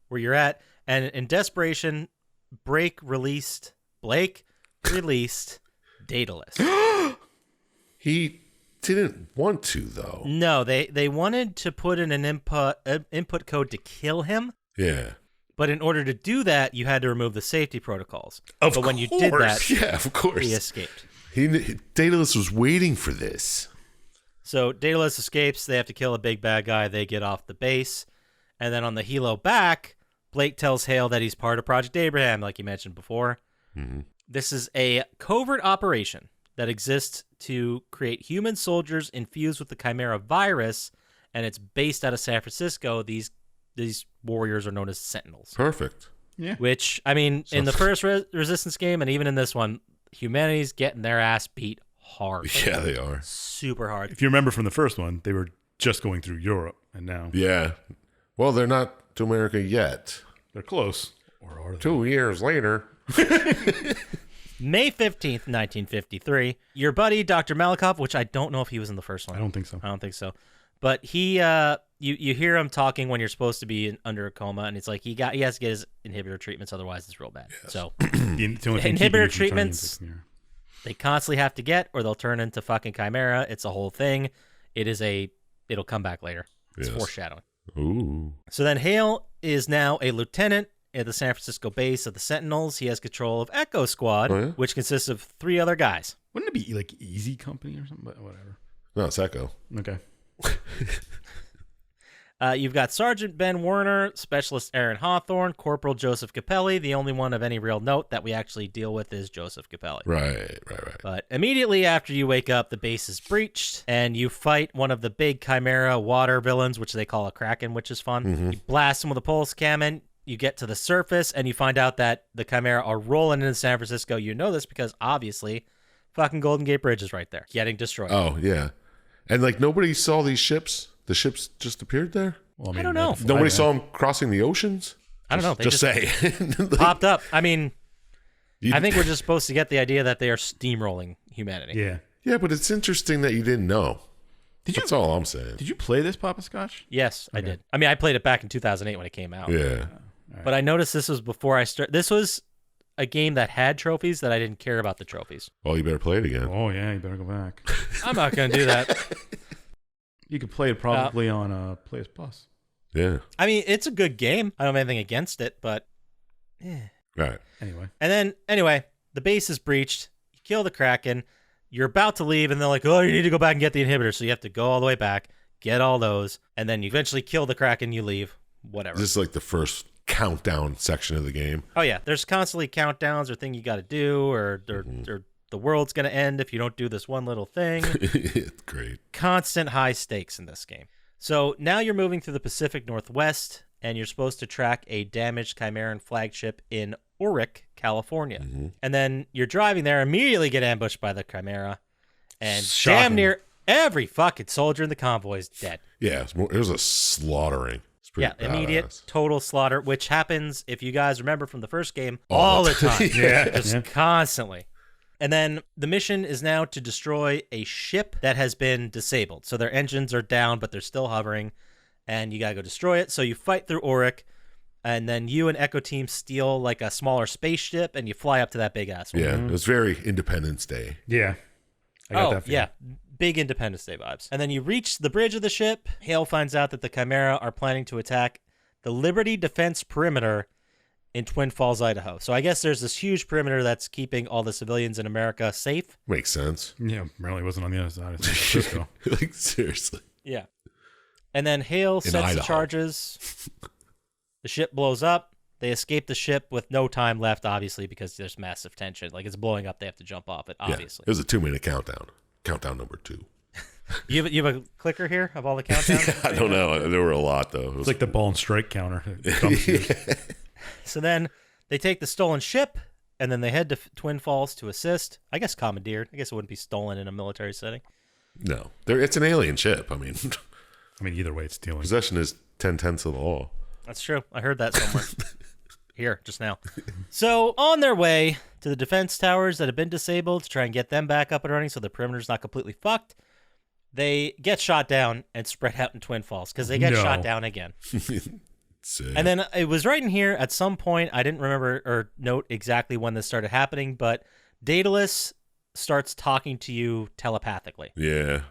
where you're at. And in desperation, Blake released Daedalus. He didn't want to, though. No, they wanted to put in an input code to kill him, Yeah. but in order to do that, you had to remove the safety protocols. Of but when you did that, Yeah, of course. he escaped. Daedalus was waiting for this. So Daedalus escapes. They have to kill a big bad guy. They get off the base, and then on the helo back, Blake tells Hale that he's part of Project Abraham, like you mentioned before. Mm-hmm. This is a covert operation that exists to create human soldiers infused with the Chimera virus, and it's based out of San Francisco. These warriors are known as Sentinels. Perfect. Yeah. Which, I mean, in the first Resistance game, and even in this one, humanity's getting their ass beat hard. Yeah, they are. Super hard. If you remember from the first one, they were just going through Europe, and now Yeah. Well, they're not to America yet. they're close. Or are they? 2 years later. May 15th, 1953, your buddy, Dr. Malakov, which I don't know if he was in the first one. I don't think so. I don't think so. But he, you hear him talking when you're supposed to be under a coma, and it's like he has to get his inhibitor treatments, otherwise it's real bad. Yes. So inhibitor treatments, they constantly have to get, or they'll turn into fucking chimera. It's a whole thing. It'll come back later. It's foreshadowing. Ooh. So then Hale is now a lieutenant at the San Francisco base of the Sentinels. He has control of Echo Squad, which consists of 3 other guys. Wouldn't it be like Easy Company or something? But whatever. No, it's Echo. Okay. You've got Sergeant Ben Werner, Specialist Aaron Hawthorne, Corporal Joseph Capelli. The only one of any real note that we actually deal with is Joseph Capelli. Right. But immediately after you wake up, the base is breached, and you fight one of the big Chimera water villains, which they call a Kraken, which is fun. Mm-hmm. You blast him with a pulse cannon. You get to the surface, and you find out that the Chimera are rolling into San Francisco. You know this because, obviously, fucking Golden Gate Bridge is right there, getting destroyed. Oh, yeah. And, like, nobody saw these ships? The ships just appeared there? Well, I don't know. Nobody saw them crossing the oceans? I don't know. They just say. Popped up. I mean, I think we're just supposed to get the idea that they are steamrolling humanity. Yeah. Yeah, but it's interesting that you didn't know. That's all I'm saying. Did you play this Poppascotch? Yes, I did. I mean, I played it back in 2008 when it came out. Yeah. Right. But I noticed this was before I started. This was a game that had trophies that I didn't care about the trophies. Well, you better play it again. Oh, yeah, you better go back. I'm not going to do that. You could play it probably on PS Plus. Yeah. I mean, it's a good game. I don't have anything against it, but Right. Anyway, the base is breached. You kill the Kraken. You're about to leave, and they're like, oh, you need to go back and get the inhibitor. So you have to go all the way back, get all those, and then you eventually kill the Kraken, you leave, whatever. This is like the first countdown section of the game. Oh, yeah. There's constantly countdowns or thing you got to do, or the world's going to end if you don't do this one little thing. It's great. Constant high stakes in this game. So now you're moving through the Pacific Northwest, and you're supposed to track a damaged Chimeran flagship in Oric, California. Mm-hmm. And then you're driving there, immediately get ambushed by the Chimera, and damn near every fucking soldier in the convoy is dead. Yeah, it was a slaughtering. It's pretty badass. Immediate, total slaughter, which happens, if you guys remember from the first game, all the time. Just constantly. And then the mission is now to destroy a ship that has been disabled. So their engines are down, but they're still hovering, and you gotta go destroy it. So you fight through Oric, and then you and Echo Team steal like a smaller spaceship, and you fly up to that big ass one. Yeah, it was very Independence Day. Yeah. I got that feeling. Yeah. Big Independence Day vibes. And then you reach the bridge of the ship. Hale finds out that the Chimera are planning to attack the Liberty Defense Perimeter in Twin Falls, Idaho. So I guess there's this huge perimeter that's keeping all the civilians in America safe. Makes sense. Yeah, apparently wasn't on the other side of San Francisco. Like, seriously. Yeah. And then Hale sets the charges. The ship blows up. They escape the ship with no time left, obviously, because there's massive tension. Like, it's blowing up. They have to jump off it, obviously. Yeah, it was a 2-minute countdown. Countdown number 2. You have a clicker here of all the countdowns? I don't know. There were a lot, though. It's like the ball and strike counter. So then they take the stolen ship, and then they head to Twin Falls to assist. I guess commandeered. I guess it wouldn't be stolen in a military setting. No. It's an alien ship. I mean, either way, it's stealing. Possession is 10/10 of the law. That's true. I heard that somewhere. Here, just now. So on their way to the defense towers that have been disabled to try and get them back up and running so the perimeter's not completely fucked, they get shot down and spread out in Twin Falls because they get shot down again. And then it was right in here at some point, I didn't remember or note exactly when this started happening, but Daedalus starts talking to you telepathically. Yeah.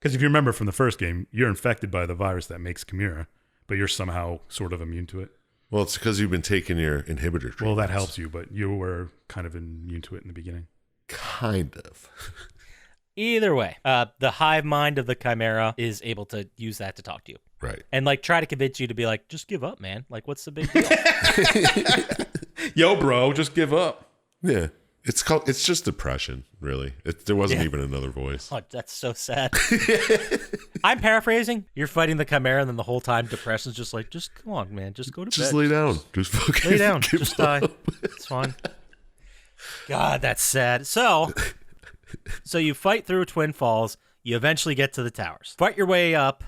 Because if you remember from the first game, you're infected by the virus that makes Chimera, but you're somehow sort of immune to it. Well, it's because you've been taking your inhibitor treatments. Well, that helps you, but you were kind of immune to it in the beginning. Kind of. Either way, the hive mind of the Chimera is able to use that to talk to you. Right. And like try to convince you to be like, just give up, man. Like, what's the big deal? Yo, bro, just give up. Yeah. It's just depression, really. There wasn't even another voice. Oh, that's so sad. I'm paraphrasing. You're fighting the Chimera, and then the whole time depression's just like, just come on, man. Just go to bed. Just lay down. Just fucking lay down. Just die. It's fine. God, that's sad. So you fight through Twin Falls. You eventually get to the towers. Fight your way up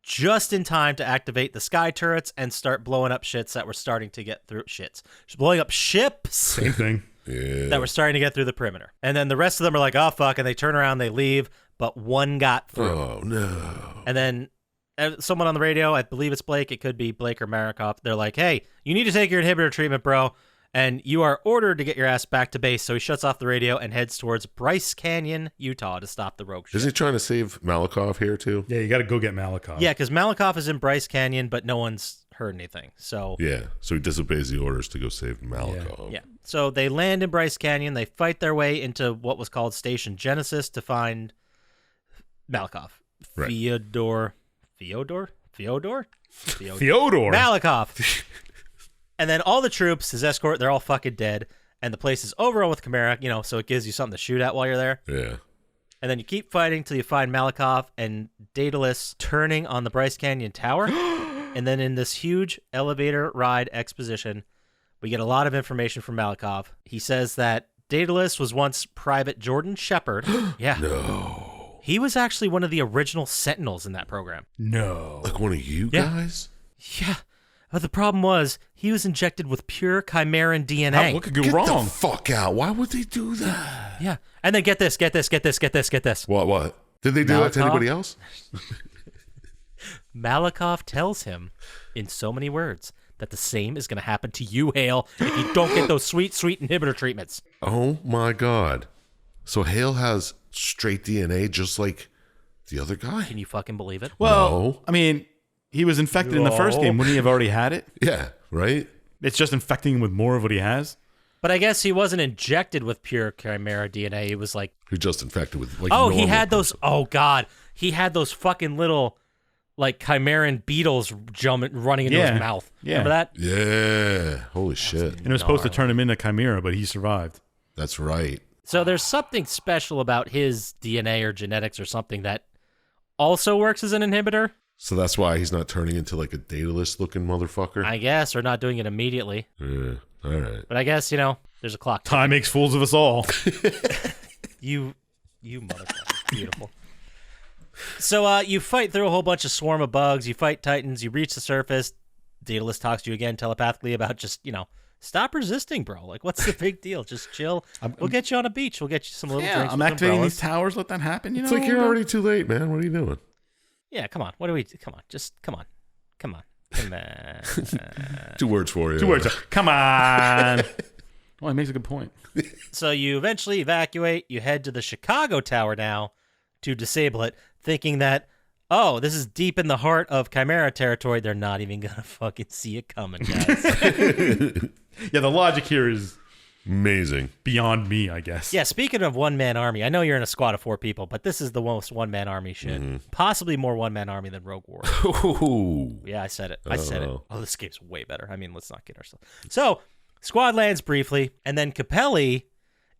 just in time to activate the sky turrets and start blowing up shits that were starting to get through shits. Just blowing up ships. Same thing. Yeah. That were starting to get through the perimeter. And then the rest of them are like, oh, fuck, and they turn around, they leave, but one got through. Oh, no. And then someone on the radio, I believe it's Blake, it could be Blake or Marikoff, they're like, hey, you need to take your inhibitor treatment, bro, and you are ordered to get your ass back to base. So he shuts off the radio and heads towards Bryce Canyon, Utah to stop the rogue ship. Isn't he trying to save Malakoff here too? Yeah, you got to go get Malakoff. Yeah, because Malakoff is in Bryce Canyon, but no one's heard anything. So Yeah, so he disobeys the orders to go save Malakoff. yeah. So they land in Bryce Canyon. They fight their way into what was called Station Genesis to find Malakoff. Right. Fyodor? Fyodor. Malakoff. And then all the troops, his escort, they're all fucking dead. And the place is overrun with Chimera, so it gives you something to shoot at while you're there. Yeah. And then you keep fighting till you find Malakoff and Daedalus turning on the Bryce Canyon Tower. And then in this huge elevator ride exposition, we get a lot of information from Malakoff. He says that Daedalus was once Private Jordan Shepard. Yeah. No. He was actually one of the original Sentinels in that program. No. Like one of you Yeah. guys? Yeah. But the problem was he was injected with pure Chimeran DNA. What could go Get wrong? the fuck out. Why would they do that? Yeah. And then get this. What? Did they do that to Malakoff? anybody else? Malakoff tells him in so many words that the same is going to happen to you, Hale, if you don't get those sweet, sweet inhibitor treatments. Oh my God. So Hale has straight DNA just like the other guy? Can you fucking believe it? Well, No. I mean, he was infected in the first game. Wouldn't he have already had it? Yeah, right? It's just infecting him with more of what he has. But I guess he wasn't injected with pure Chimera DNA. It was like, Who just infected with like oh, he normal had those. person. Oh God, he had those fucking little, like Chimeran beetles running into Yeah. his mouth. Yeah. Remember that? Yeah. Holy shit. And it was supposed to turn him into Chimera, but he survived. That's right. So there's something special about his DNA or genetics or something that also works as an inhibitor, So that's why he's not turning into like a Daedalus looking motherfucker? I guess, or not doing it immediately. Yeah. All right. But I guess, there's a clock. Time makes fools of us all. You motherfucker. Beautiful. So you fight through a whole bunch of swarm of bugs. You fight titans. You reach the surface. Daedalus talks to you again telepathically about just, stop resisting, bro. Like, what's the big deal? Just chill. We'll get you on a beach. We'll get you some little drinks. I'm with activating umbrellas. these towers. Let that happen. It's like you're already too late, man. What are you doing? Yeah, come on. What do we do? Come on. Just come on. Come on. Come on. 2 words for you. 2 words. Come on. Well, he makes a good point. So you eventually evacuate. You head to the Chicago Tower now to disable it, thinking that, oh, this is deep in the heart of Chimera territory. They're not even going to fucking see it coming, guys. Yeah, the logic here is Amazing. beyond me, I guess. Yeah, speaking of one-man army, I know you're in a squad of 4 people, but this is the most one-man army shit. Possibly more one-man army than Rogue War. Ooh. Yeah, I said it. I said it. Oh. Oh, this game's way better. I mean, let's not kid ourselves. So, squad lands briefly, and then Capelli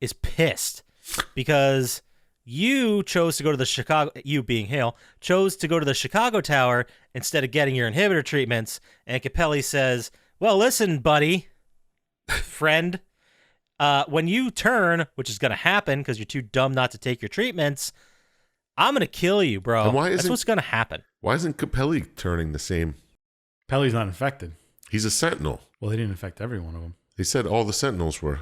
is pissed because you chose to go to the Chicago, you being Hale, chose to go to the Chicago Tower instead of getting your inhibitor treatments, and Capelli says, well, listen, buddy, friend, when you turn, which is going to happen because you're too dumb not to take your treatments, I'm going to kill you, bro. And why That's isn't- what's going to happen. Why isn't Capelli turning the same? Pelly's not infected. He's a sentinel. Well, they didn't infect every one of them. They said all the sentinels were.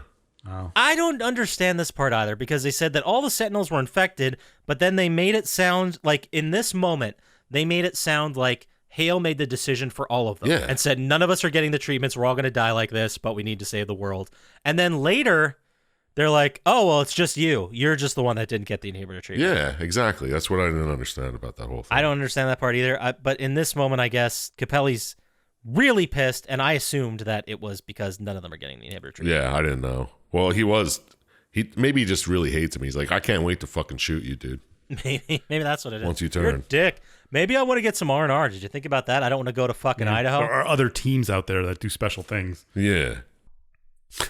Oh. I don't understand this part either because they said that all the Sentinels were infected, but then they made it sound like in this moment, they made it sound like Hale made the decision for all of them Yeah. and said, none of us are getting the treatments. We're all going to die like this, but we need to save the world. And then later, they're like, oh, well, it's just you. You're just the one that didn't get the inhibitor treatment. Yeah, exactly. That's what I didn't understand about that whole thing. I don't understand that part either. But in this moment, I guess Capelli's really pissed, and I assumed that it was because none of them are getting the inhibitor treatment. Yeah, I didn't know. Well, maybe he just really hates him. He's like, I can't wait to fucking shoot you, dude. Maybe that's what it is. Once you You're a turn. dick. Maybe I want to get some R&R. Did you think about that? I don't want to go to fucking Idaho. There are other teams out there that do special things. Yeah.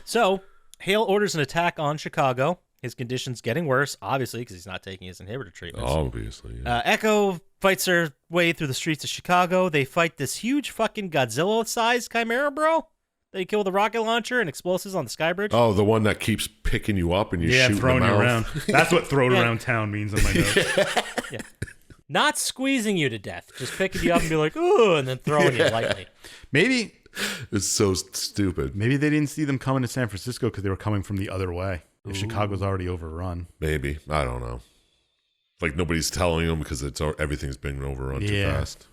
So, Hale orders an attack on Chicago. His condition's getting worse, obviously, because he's not taking his inhibitor treatments. Obviously. Yeah. Echo fights their way through the streets of Chicago. They fight this huge fucking Godzilla-sized Chimera, bro. They kill the rocket launcher and explosives on the sky bridge. Oh, the one that keeps picking you up and you Yeah, shoot throwing in you the around. mouth. That's what throwed Yeah. around town means in my notes. Not squeezing you to death, just picking you up and be like, ooh, and then throwing you lightly. Maybe It's so stupid. they didn't see them coming to San Francisco because they were coming from the other way. If Chicago's already overrun. Maybe. I don't know. Like nobody's telling them because everything's been overrun too fast.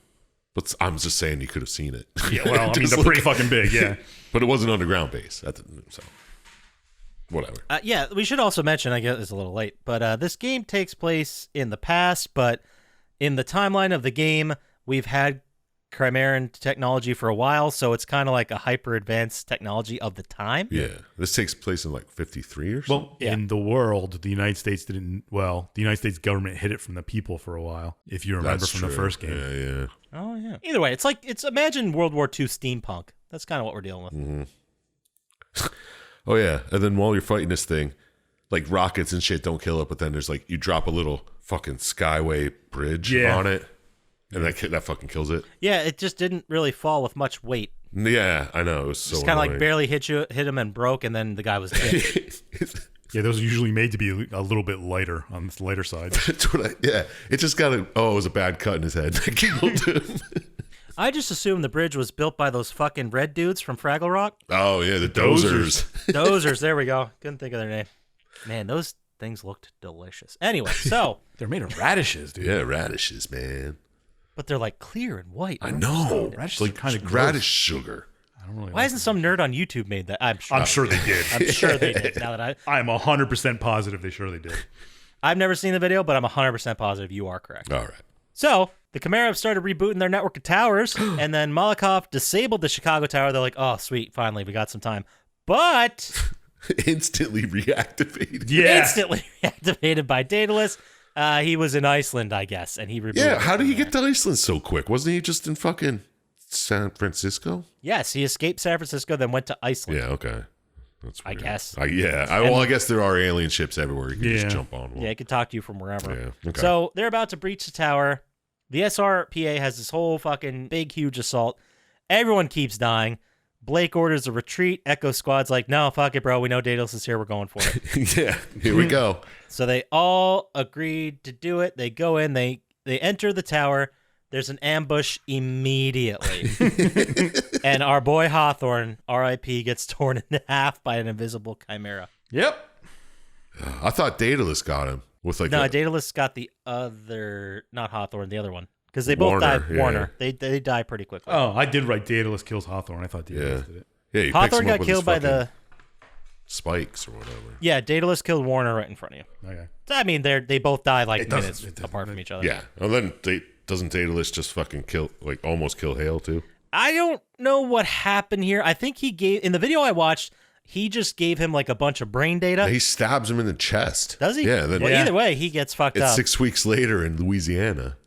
But I'm just saying you could have seen it. Yeah, well, I mean, Just they're pretty fucking big, yeah. But it was an underground base. So whatever. Yeah, we should also mention, I guess it's a little late, but this game takes place in the past, but in the timeline of the game, we've had Chimeran technology for a while, so it's kind of like a hyper-advanced technology of the time. Yeah, this takes place in like 53 or something. Well, in the world, the United States the United States government hid it from the people for a while, if you remember That's from true. the first game. Yeah. Oh, yeah. Either way, it's imagine World War II steampunk. That's kind of what we're dealing with. Mm-hmm. Oh, yeah. And then while you're fighting this thing, like rockets and shit don't kill it, but then there's like, you drop a little fucking skyway bridge on it, and that fucking kills it. Yeah, it just didn't really fall with much weight. Yeah, I know. It was so Just kind of like annoying. barely hit him and broke, and then the guy was dead. Yeah, those are usually made to be a little bit lighter, on the lighter side. That's what it just got it was a bad cut in his head. That killed him. I just assumed the bridge was built by those fucking red dudes from Fraggle Rock. Oh, yeah, the dozers. Dozers, there we go. Couldn't think of their name. Man, those things looked delicious. Anyway, so... They're made of radishes, dude. Yeah, radishes, man. But they're like clear and white. I know. Radishes Like are kind of radish sugar. I don't really Why hasn't some nerd on YouTube made that? I'm sure they did. I'm sure they did. Now that I'm 100% positive they surely did. I've never seen the video, but I'm 100% positive you are correct. All right. So the Chimera have started rebooting their network of towers, and then Malakoff disabled the Chicago tower. They're like, "Oh, sweet, finally, we got some time." But Instantly reactivated. Yeah. instantly reactivated by Daedalus. He was in Iceland, I guess, and he rebooted. Yeah, how it did he from get to Iceland so quick? Wasn't he just in fucking San Francisco? Yes, he escaped San Francisco, then went to Iceland. Yeah, okay. That's I weird. guess. I guess there are alien ships everywhere. You can just jump on one. Yeah, he could talk to you from wherever. Yeah, okay. So they're about to breach the tower. The SRPA has this whole fucking big, huge assault. Everyone keeps dying. Blake orders a retreat. Echo Squad's like, no, fuck it, bro. We know Daedalus is here. We're going for it. Yeah, here we go. So they all agreed to do it. They go in. They enter the tower. There's an ambush immediately. And our boy Hawthorne, R.I.P., gets torn in half by an invisible chimera. Yep. I thought Daedalus got him with like No, a, Daedalus got the other, not Hawthorne, the other one. Because they both Warner, died. yeah. Warner. They die pretty quickly. Oh, I did write Daedalus kills Hawthorne. I thought Daedalus did it. yeah. He picks Hawthorne him up got with his killed by the... fucking spikes or whatever. Yeah, Daedalus killed Warner right in front of you. Okay. So, I mean, they both die like doesn't- minutes it doesn't- apart from each other. Yeah. And then doesn't Daedalus just fucking almost kill Hale too? I don't know what happened here. I think he gave... In the video I watched, he just gave him like a bunch of brain data. He stabs him in the chest. Does he? Yeah. Then Well, either way, he gets fucked it's up. 6 weeks later in Louisiana.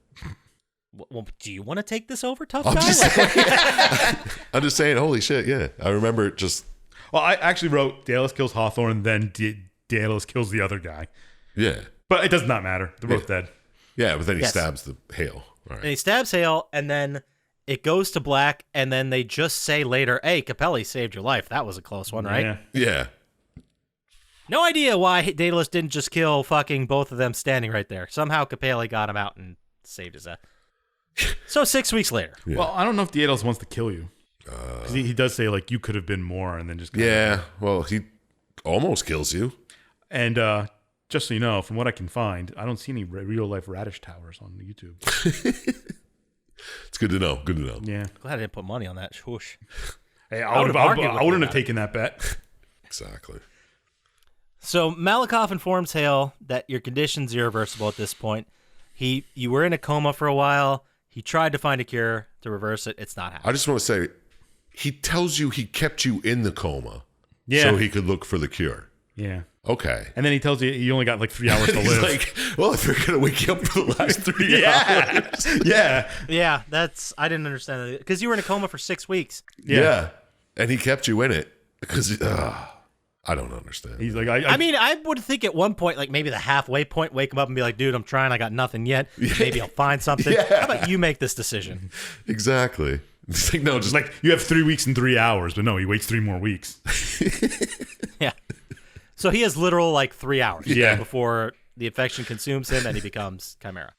Well, do you want to take this over, tough I'm guy? just, I'm just saying, holy shit, yeah. I remember it just, Well, I actually wrote Daedalus kills Hawthorne, then Daedalus kills the other guy. yeah. But it does not matter. They're both dead. Yeah, but then he Yes. stabs the Hale. All And right. he stabs Hale, and then it goes to black, and then they just say later, hey, Capelli saved your life. That was a close one, right? Yeah. Yeah. No idea why Daedalus didn't just kill fucking both of them standing right there. Somehow Capelli got him out and saved his ass. So 6 weeks later. Yeah. Well, I don't know if Daedalus wants to kill you. 'Cause he does say, like, you could have been more, and then just... Yeah. Well, he almost kills you. And just so you know, from what I can find, I don't see any real-life radish towers on YouTube. It's good to know. Good to know. Yeah. Glad I didn't put money on that. Whoosh. Hey, I would've argued with I wouldn't you have about it. taken that bet. Exactly. So Malakoff informs Hale that your condition's irreversible at this point. You were in a coma for a while. He tried to find a cure to reverse it. It's not happening. I just want to say, he tells you he kept you in the coma Yeah. so he could look for the cure. Yeah. Okay. And then he tells you you only got like 3 hours to He's live. like, well, if you're going to wake you up for the last 3 yeah. hours. Yeah. Yeah, I didn't understand that. Because you were in a coma for 6 weeks. Yeah. And he kept you in it because I don't understand. He's like, I mean, I would think at one point, like maybe the halfway point, wake him up and be like, dude, I'm trying. I got nothing yet. Maybe I'll find something. Yeah. How about you make this decision? Exactly. It's like, no, just like, you have 3 weeks and 3 hours, but no, he waits 3 more weeks. Yeah. So he has literal like 3 hours Yeah. before the infection consumes him and he becomes Chimera.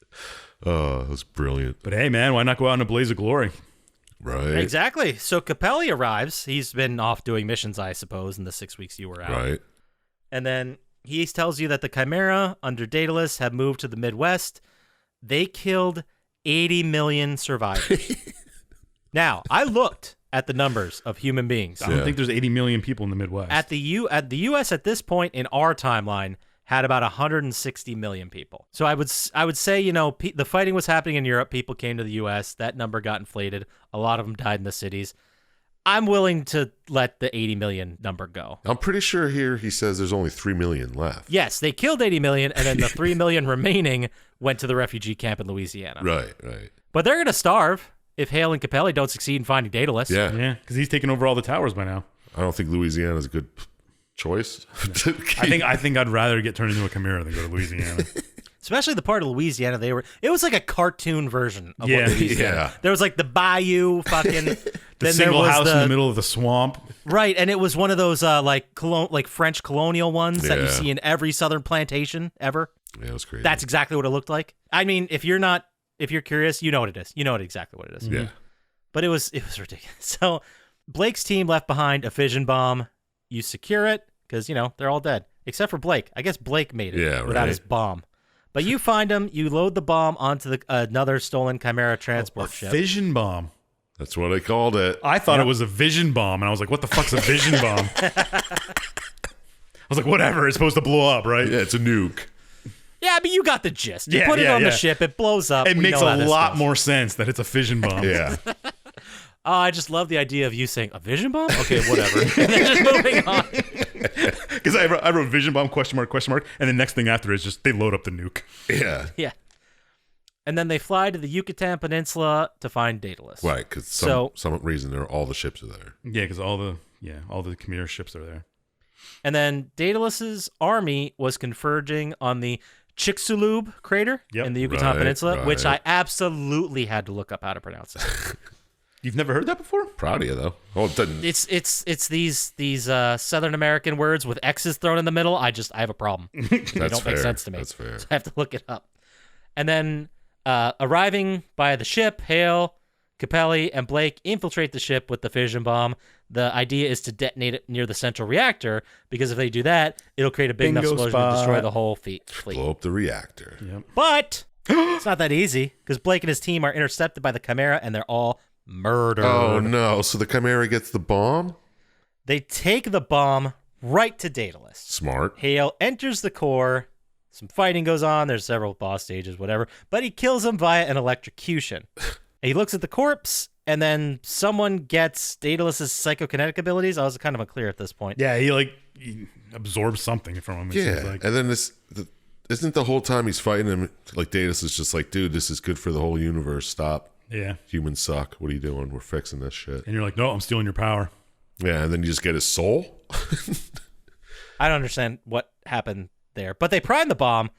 oh, that's brilliant. But hey, man, why not go out in a blaze of glory? Right. Exactly. So Capelli arrives. He's been off doing missions, I suppose, in the 6 weeks you were out. Right. And then he tells you that the Chimera under Daedalus have moved to the Midwest. They killed 80 million survivors. Now, I looked at the numbers of human beings. I don't think there's 80 million people in the Midwest. At the U.S. at this point in our timeline had about 160 million people. So I would say, the fighting was happening in Europe. People came to the U.S. That number got inflated. A lot of them died in the cities. I'm willing to let the 80 million number go. I'm pretty sure here he says there's only 3 million left. Yes, they killed 80 million, and then the 3 million remaining went to the refugee camp in Louisiana. Right. But they're going to starve if Hale and Capelli don't succeed in finding Daedalus. Yeah, because he's taken over all the towers by now. I don't think Louisiana's a good choice. I think I'd rather get turned into a chimera than go to Louisiana. Especially the part of Louisiana it was like a cartoon version of what Louisiana. Yeah. There was like the bayou fucking The then single there was house in the middle of the swamp. Right, and it was one of those like French colonial ones that you Yeah. see in every southern plantation ever. Yeah, it was crazy. That's exactly what it looked like. I mean, if you're curious, you know what it is. You know exactly what it is. Yeah. But it was ridiculous. So Blake's team left behind a fission bomb. You secure it because they're all dead except for Blake. I guess Blake made it without his bomb. But you find him. You load the bomb onto another stolen Chimera transport ship. Fission bomb. That's what I called it. I thought it was a vision bomb, and I was like, "What the fuck's a vision bomb?" I was like, "Whatever, it's supposed to blow up, right?" Yeah, it's a nuke. Yeah, but you got the gist. You Yeah, put it yeah, on the yeah. ship. It blows up. It We makes know how a this lot goes. more sense that it's a fission bomb. Yeah. Oh, I just love the idea of you saying a vision bomb. Okay, whatever. And then just moving on. Because I wrote vision bomb question mark, and the next thing after is just they load up the nuke. Yeah. Yeah. And then they fly to the Yucatan Peninsula to find Daedalus. Right, because some reason all the ships are there. Yeah, because all the Chimera ships are there. And then Daedalus's army was converging on the Chicxulub crater in the Yucatan Peninsula, which I absolutely had to look up how to pronounce it. You've never heard that before? Proud of you, though. Oh, it doesn't. It's these Southern American words with X's thrown in the middle. I have a problem. They don't make sense to me. That's fair. So I have to look it up. And then arriving by the ship, Hale, Capelli, and Blake infiltrate the ship with the fission bomb. The idea is to detonate it near the central reactor, because if they do that, it'll create a big enough Bingo explosion to destroy spot. the whole fleet. Blow up the reactor. Yep. But it's not that easy, because Blake and his team are intercepted by the Chimera, and they're all murdered. Oh, no. So the Chimera gets the bomb? They take the bomb right to Daedalus. Smart. Hale enters the core. Some fighting goes on. There's several boss stages, whatever. But he kills him via an electrocution. He looks at the corpse, and then someone gets Daedalus's psychokinetic abilities. I was kind of unclear at this point. Yeah, he absorbs something from him. It seems Yeah. like. And then isn't the whole time he's fighting him, like Daedalus is just like, dude, this is good for the whole universe. Stop. Yeah. Humans suck. What are you doing? We're fixing this shit. And you're like, no, I'm stealing your power. Yeah, and then you just get his soul? I don't understand what happened there. But they prime the bomb.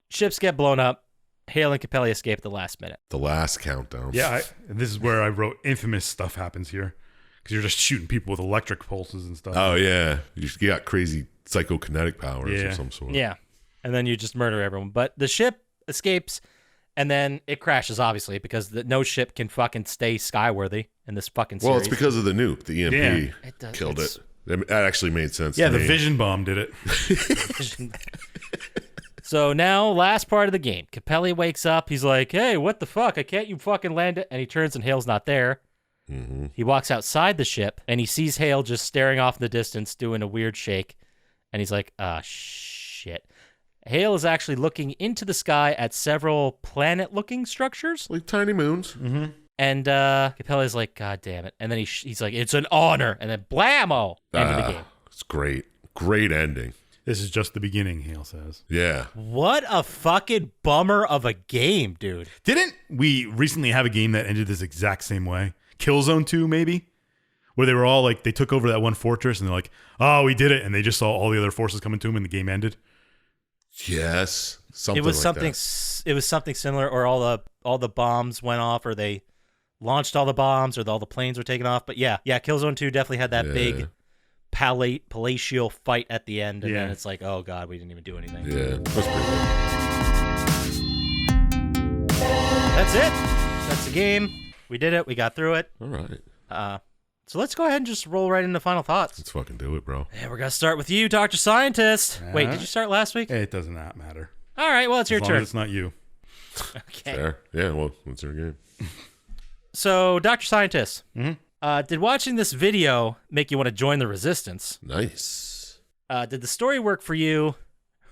Ships get blown up. Hale and Capelli escape at the last minute. The last countdown. Yeah, and this is where I wrote infamous stuff happens here. Because you're just shooting people with electric pulses and stuff. Oh, yeah. You got crazy psychokinetic powers of some sort. Yeah. And then you just murder everyone. But the ship escapes, and then it crashes, obviously, because no ship can fucking stay skyworthy in this fucking series. Well, it's because of the nuke. The EMP killed it. That actually made sense Yeah, to the me. vision bomb did it. So now, last part of the game. Capelli wakes up. He's like, hey, what the fuck? Can't you fucking land it? And he turns and Hale's not there. Mm-hmm. He walks outside the ship, and he sees Hale just staring off in the distance, doing a weird shake. And he's like, shit. Hale is actually looking into the sky at several planet-looking structures. Like tiny moons. Mm-hmm. And Capelli's like, God damn it. And then he's like, it's an honor. And then blammo, end of the game. It's great. Great ending. This is just the beginning, Hale says. Yeah. What a fucking bummer of a game, dude. Didn't we recently have a game that ended this exact same way? Killzone 2, maybe? Where they were all like, they took over that one fortress and they're like, oh, we did it. And they just saw all the other forces coming to them and the game ended. Yes. Something It was like something. that. It was something similar, or all the bombs went off, or they launched all the bombs, or all the planes were taken off. But yeah, Killzone 2 definitely had that big palatial fight at the end, and then it's like, oh god, we didn't even do anything. Yeah. That's pretty good. That's it. That's the game. We did it. We got through it. All right. So let's go ahead and just roll right into final thoughts. Let's fucking do it, bro. Yeah, we're gonna start with you, Dr. Scientist. Wait, did you start last week? It does not matter. All right, well, it's your As long turn. as it's not you. Okay. Fair. Yeah, well, what's your game? So, Dr. Scientist, did watching this video make you want to join the resistance? Nice. Did the story work for you,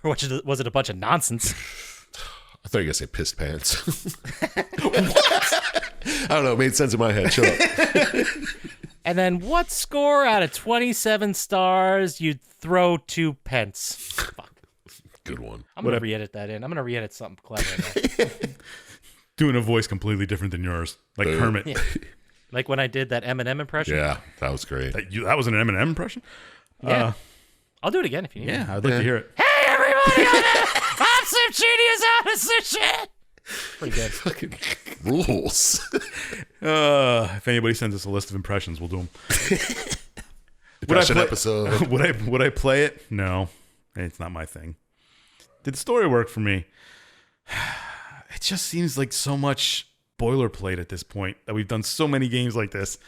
or was it a bunch of nonsense? I thought you were going to say pissed pants. I don't know. It made sense in my head. Shut up. And then what score out of 27 stars you'd throw 2 pence? Fuck. Good one. I'm going to re-edit that in. I'm going to re-edit something clever. Doing a voice completely different than yours, like Kermit. Yeah. Like when I did that Eminem impression? Yeah, that was great. That was an Eminem impression? Yeah. I'll do it again if you need. Yeah, I'd like to hear it. Hey, everybody! I'm some genius out of some shit! Pretty good. Fucking rules. If anybody sends us a list of impressions, we'll do them. Impression episode. Would I play it? No, it's not my thing. Did the story work for me? It just seems like so much boilerplate at this point that we've done so many games like this.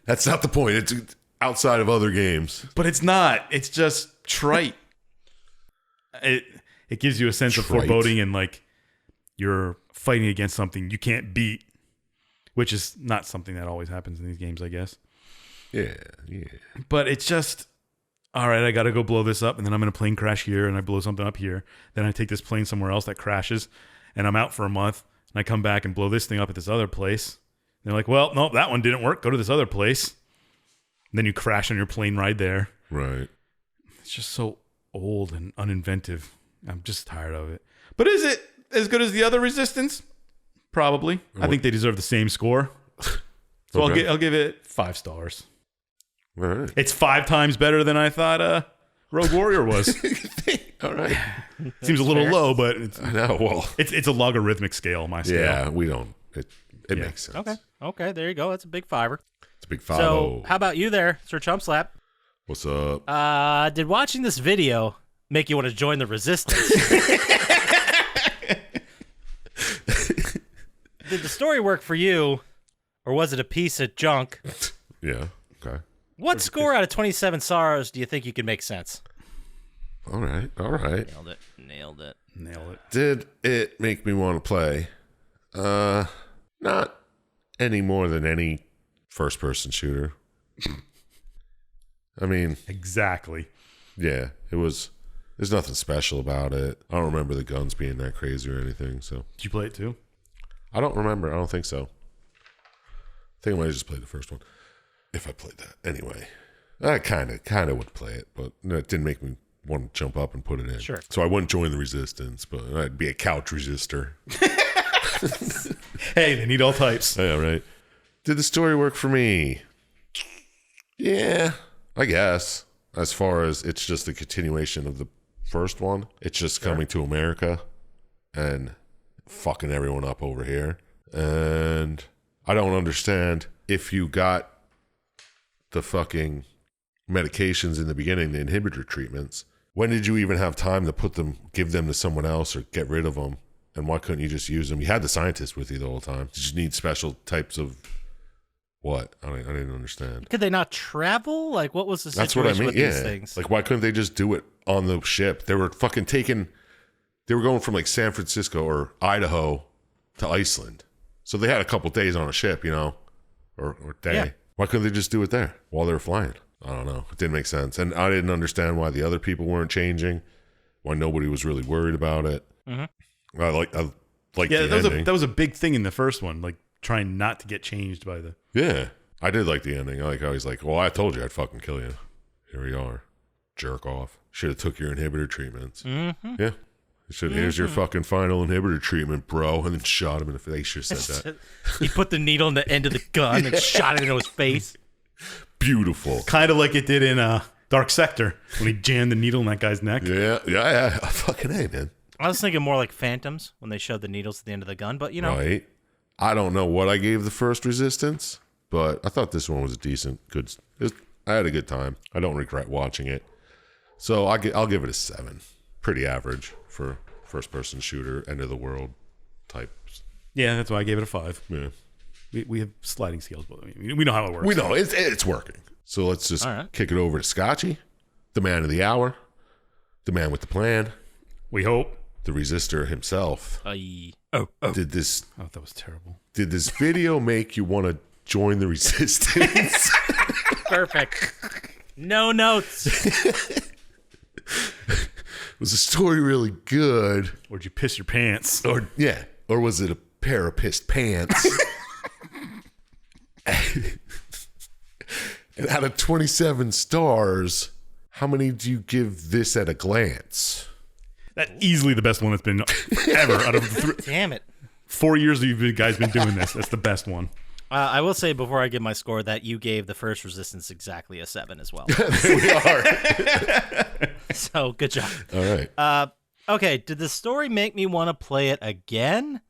That's not the point. It's outside of other games. But it's not. It's just trite. It gives you a sense of foreboding and like you're fighting against something you can't beat, which is not something that always happens in these games, I guess. Yeah. But it's just, all right, I got to go blow this up, and then I'm in a plane crash here, and I blow something up here. Then I take this plane somewhere else that crashes, and I'm out for a month, and I come back and blow this thing up at this other place. And they're like, well, no, that one didn't work. Go to this other place. And then you crash on your plane ride there. Right. It's just so old and uninventive. I'm just tired of it. But is it as good as the other Resistance? Probably. I think they deserve the same score. So Okay. I'll give it 5 stars. All right. It's 5 times better than I thought Rogue Warrior was. All right. Seems a little low, but it's I know. Well, it's a logarithmic scale, my scale. yeah, we don't. It makes sense. Okay, there you go. That's a big fiver. It's a big 5-0. So, how about you there, Sir Chump Slap? What's up? Did watching this video make you want to join the resistance? Did the story work for you, or was it a piece of junk? Yeah. Okay. What score out of 27 stars do you think you could make sense? All right. Nailed it. Did it make me want to play? Not any more than any first-person shooter. I mean, Exactly. yeah, it was. There's nothing special about it. I don't remember the guns being that crazy or anything. So Did you play it too? I don't remember. I don't think so. I think I might have just played the first one. If I played that. Anyway. I kind of would play it, but it didn't make me want to jump up and put it in. Sure. So I wouldn't join the resistance, but I'd be a couch resistor. Hey, they need all types. Yeah, right. Did the story work for me? Yeah, I guess. As far as it's just a continuation of the first one. It's just coming to America and fucking everyone up over here. And I don't understand if you got the fucking medications in the beginning, the inhibitor treatments. When did you even have time to give them to someone else or get rid of them? And why couldn't you just use them? You had the scientist with you the whole time. Did you need special types of what? I didn't understand. Could they not travel? Like, what was the situation That's what I mean. with Yeah. these things? Like, why couldn't they just do it on the ship? They were fucking they were going from like San Francisco or Idaho to Iceland. So they had a couple days on a ship, or day. Yeah. Why couldn't they just do it there while they were flying? I don't know. It didn't make sense. And I didn't understand why the other people weren't changing, why nobody was really worried about it. Mm-hmm. I like Yeah, the ending. that was a big thing in the first one, like trying not to get changed by the. Yeah, I did like the ending. I like how he's like, well, I told you I'd fucking kill you. Here we are. Jerk off. Should have took your inhibitor treatments. Mm-hmm. Yeah. Here's your fucking final inhibitor treatment, bro. And then shot him in the face. They should have said that. He put the needle in the end of the gun and shot it into his face. Beautiful. Kind of like it did in Dark Sector when he jammed the needle in that guy's neck. Yeah. Fucking A, man. I was thinking more like Phantoms when they showed the needles at the end of the gun, but Right. I don't know what I gave the first Resistance, but I thought this one was a decent, I had a good time. I don't regret watching it. So I'll give it a 7. Pretty average for first-person shooter, end-of-the-world types. Yeah, that's why I gave it a 5. Yeah. We have sliding scales, but we know how it works. We know it's working. So let's just kick it over to Scotchy, the man of the hour, the man with the plan, We hope. the resistor himself. Did this Oh, that was terrible. Did this video make you want to join the resistance? Perfect. No notes. Was the story really good? Or did you piss your pants? Or was it a pair of pissed pants? And out of 27 stars, how many do you give this at a glance? That's easily the best one that's been ever out of the Damn it. 4 years that you guys been doing this. That's the best one. I will say before I give my score that you gave the first Resistance exactly a 7 as well. There we are. So good job. All right. Okay, did the story make me want to play it again?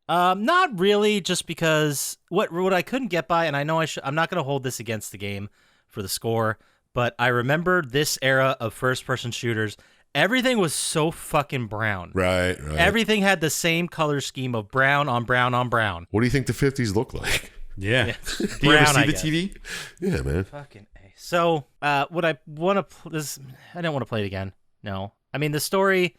Not really, just because what I couldn't get by, and I know I'm not going to hold this against the game for the score, but I remember this era of first-person shooters. Everything was so fucking brown. Right. Everything had the same color scheme of brown on brown on brown. What do you think the 50s look like? Yeah. Do you Brown, ever see I the guess. TV? Yeah, man. Fucking A. So, would I want to this? I don't want to play it again. No. I mean, the story,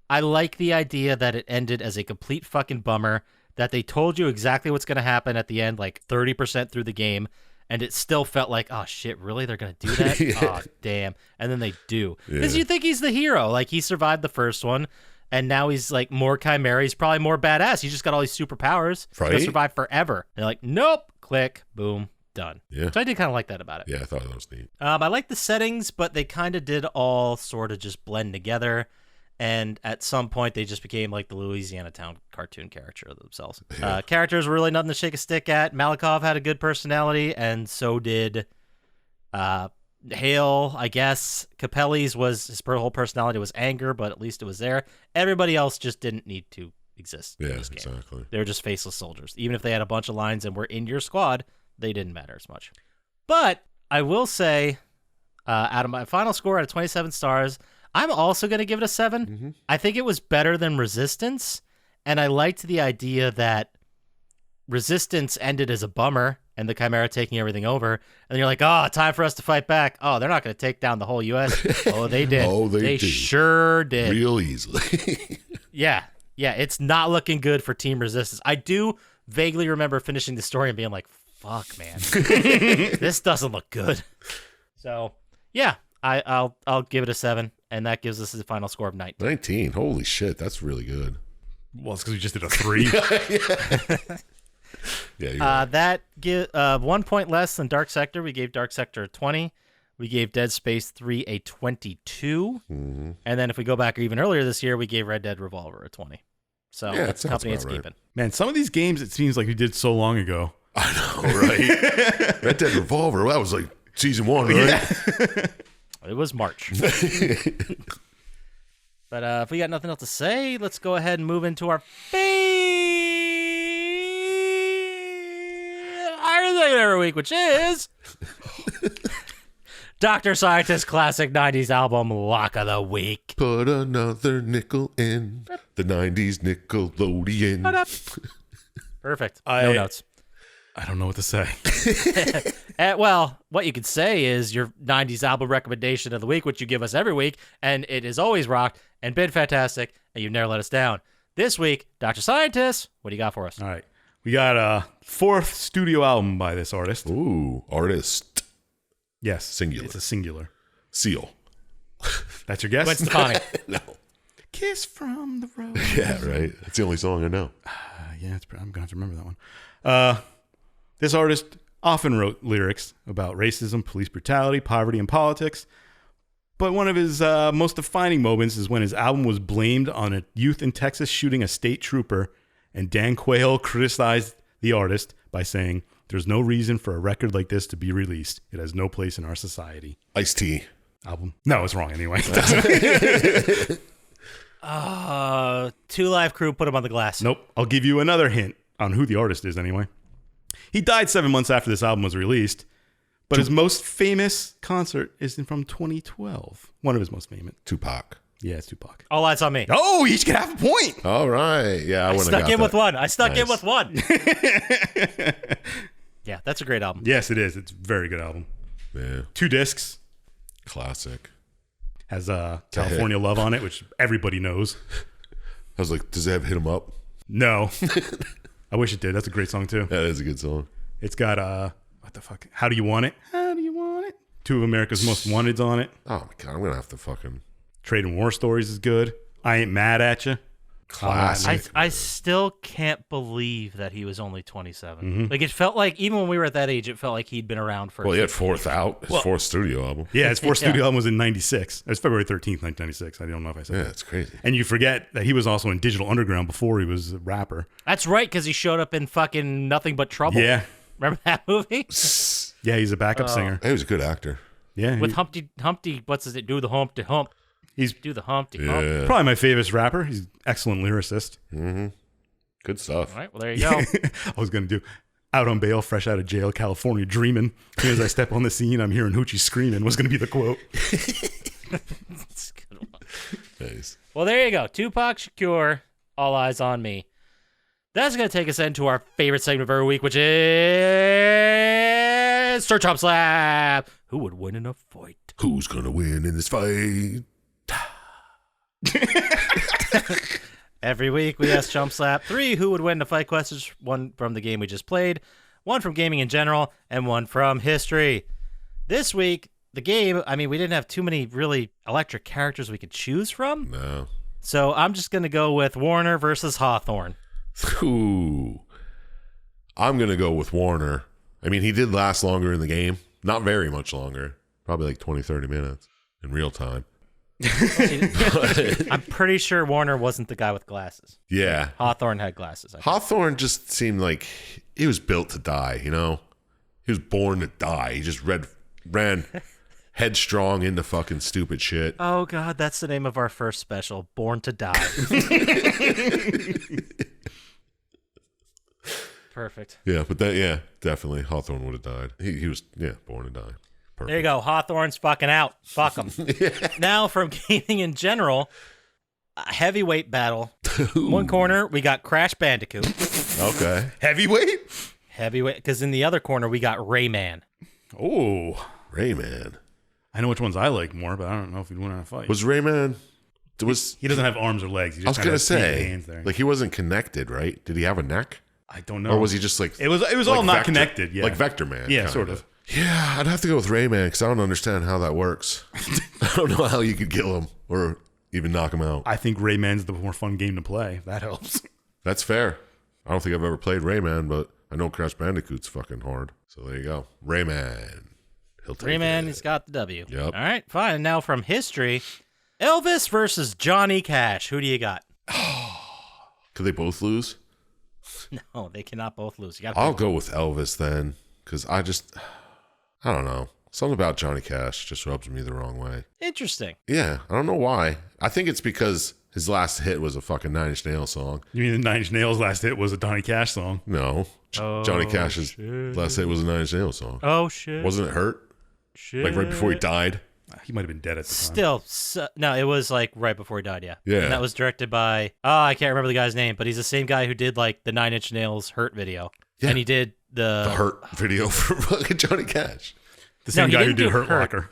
I like the idea that it ended as a complete fucking bummer, that they told you exactly what's going to happen at the end, like 30% through the game, and it still felt like, oh shit, really? They're going to do that? Yeah. Oh, damn. And then they do. Because Yeah. you think he's the hero. Like, he survived the first one, and now he's like more Chimera. He's probably more badass. He's just got all these superpowers. He's going Right. to survive forever. And they're like, nope. Click. Boom. Done. Yeah. So I did kind of like that about it. Yeah, I thought that was neat. I like the settings, but they kind of did all sort of just blend together. And at some point, they just became like the Louisiana Town cartoon character themselves. Yeah. Characters were really nothing to shake a stick at. Malikov had a good personality, and so did Hale, I guess. Capelli's his whole personality was anger, but at least it was there. Everybody else just didn't need to exist in Yeah, this game. exactly. They were just faceless soldiers. Even if they had a bunch of lines and were in your squad, they didn't matter as much. But I will say, out of my final score out of 27 stars, I'm also going to give it a 7. Mm-hmm. I think it was better than Resistance, and I liked the idea that Resistance ended as a bummer and the Chimera taking everything over, and you're like, oh, time for us to fight back. Oh, they're not going to take down the whole U.S. Oh, they did. Oh, they did. Sure did. Real easily. Yeah, it's not looking good for Team Resistance. I do vaguely remember finishing the story and being like, fuck, man. This doesn't look good. So, yeah, I'll give it a 7, and that gives us the final score of 19. 19. Holy shit, that's really good. Well, it's because we just did a 3. Yeah, you're right. That give 1 point less than Dark Sector. We gave Dark Sector a 20. We gave Dead Space 3 a 22. Mm-hmm. And then if we go back even earlier this year, we gave Red Dead Revolver a 20. So Yeah, that's the that sounds company it's about right. keeping. Man, some of these games, it seems like we did so long ago. I know, right? Red Dead Revolver, that was like season 1, right? It was March. But if we got nothing else to say, let's go ahead and move into our Iron thing every week, which is Dr. Syintist Classic 90s Album Lock of the Week. Put another nickel in the 90s Nickelodeon. Perfect. I- No notes. I don't know what to say. Well, what you could say is your 90s album recommendation of the week, which you give us every week, and it is always rocked and been fantastic, and you've never let us down. This week, Dr. Syintist, what do you got for us? All right. We got a 4th studio album by this artist. Ooh, artist. Yes. Singular. It's a singular. Seal. That's your guess? Gwen Stefani. No. Kiss from the road. Yeah, right. That's the only song I know. Yeah, I'm going to have to remember that one. This artist often wrote lyrics about racism, police brutality, poverty, and politics. But one of his most defining moments is when his album was blamed on a youth in Texas shooting a state trooper, and Dan Quayle criticized the artist by saying, "There's no reason for a record like this to be released. It has no place in our society." Ice-T. Album. No, it's wrong anyway. 2 Live Crew, put him on the glass. Nope. I'll give you another hint on who the artist is anyway. He died 7 months after this album was released, but his most famous concert is from 2012. One of his most famous. Tupac. Yeah, it's Tupac. All eyes on me. Oh, each get half a point. All right. Yeah, I I wouldn't stuck have in got with that. one. I stuck in Nice. with one. Yeah, that's a great album. Yes, it is. It's a very good album. Yeah, 2 discs. classic. Has California Love on it, which everybody knows. I was like, does it have Hit 'Em Up? No. I wish it did. That's a great song, too. That is a good song. It's got, what the fuck? How Do You Want It? How Do You Want It? Two of America's Most Wanted's on it. Oh my God, I'm going to have to fucking... Trade and War Stories is good. I Ain't Mad at You. Classic. I still can't believe that he was only 27. Like, it felt like, even when we were at that age, it felt like he'd been around for... Well, he had fourth studio album. Yeah, his fourth studio album was in 96. It was February 13th, 1996. I don't know if I said Yeah, that. it's crazy. And you forget that he was also in Digital Underground before he was a rapper. That's right, because he showed up in fucking Nothing But Trouble. Yeah. Remember that movie? Yeah, he's a backup singer. He was a good actor. Yeah. With Humpty, what's it? Do the Humpty Hump. He's Do the Humpty Hump. Yeah. probably my favorite rapper. He's an excellent lyricist. Good stuff. All right, well, there you go. I was going to do Out on Bail, Fresh Out of Jail, California Dreamin'. As soon as I step on the scene, I'm hearing Hoochie screaming was going to be the quote. That's a good one. Nice. Well, there you go. Tupac Shakur, All Eyes on Me. That's going to take us into our favorite segment of every week, which is Chump Slap. Who would win in a fight? Who's going to win in this fight? Every week we ask Chump Slap 3 who would win the fight questions, one from the game we just played, one from gaming in general, and one from history. This week, the game, I mean, we didn't have too many really electric characters we could choose from, No. so I'm just going to go with Warner versus Hawthorne. Ooh. I'm going to go with Warner. I mean, he did last longer in the game. Not very much longer. Probably like 20, 30 minutes in real time. I'm pretty sure Warner wasn't the guy with glasses. Yeah. Hawthorne had glasses. I think. Hawthorne just seemed like he was built to die, you know? He was born to die. He just ran headstrong into fucking stupid shit. Oh, God, that's the name of our first special, Born to Die. Perfect. Yeah, but definitely Hawthorne would have died. He was, born to die. Perfect. There you go. Hawthorne's fucking out. Fuck him. Now, from gaming in general, a heavyweight battle. One corner, we got Crash Bandicoot. Okay. Heavyweight? Heavyweight, because in the other corner, we got Rayman. Oh. Rayman. I know which ones I like more, but I don't know if he'd win in a fight. Was Rayman... He doesn't have arms or legs. He I was just going to say, hands say, there. like he wasn't connected, right? Did he have a neck? I don't know. Or was he just like... It was like all not Vector- connected, yeah. Like Vector Man. Yeah, kinda. sort of. Yeah, I'd have to go with Rayman because I don't understand how that works. I don't know how you could kill him or even knock him out. I think Rayman's the more fun game to play. That helps. That's fair. I don't think I've ever played Rayman, but I know Crash Bandicoot's fucking hard. So there you go. Rayman. He'll take Rayman, it. he's got the W. Yep. All right, fine. Now, from history, Elvis versus Johnny Cash. Who do you got? Could they both lose? No, they cannot both lose. You got. I'll go with Elvis then because I don't know. Something about Johnny Cash just rubs me the wrong way. Interesting. Yeah, I don't know why. I think it's because his last hit was a fucking Nine Inch Nails song. You mean the Nine Inch Nails last hit was a Johnny Cash song? No. Johnny Cash's last hit was a Nine Inch Nails song. Oh, shit. Wasn't it Hurt? Shit. Like right before he died? He might have been dead at the time. Still, no, it was like right before he died, yeah. Yeah. And that was directed by, I can't remember the guy's name, but he's the same guy who did like the Nine Inch Nails Hurt video. Yeah. And he did The Hurt video for fucking Johnny Cash. The same he guy who didn't did do Hurt Hurt. Locker.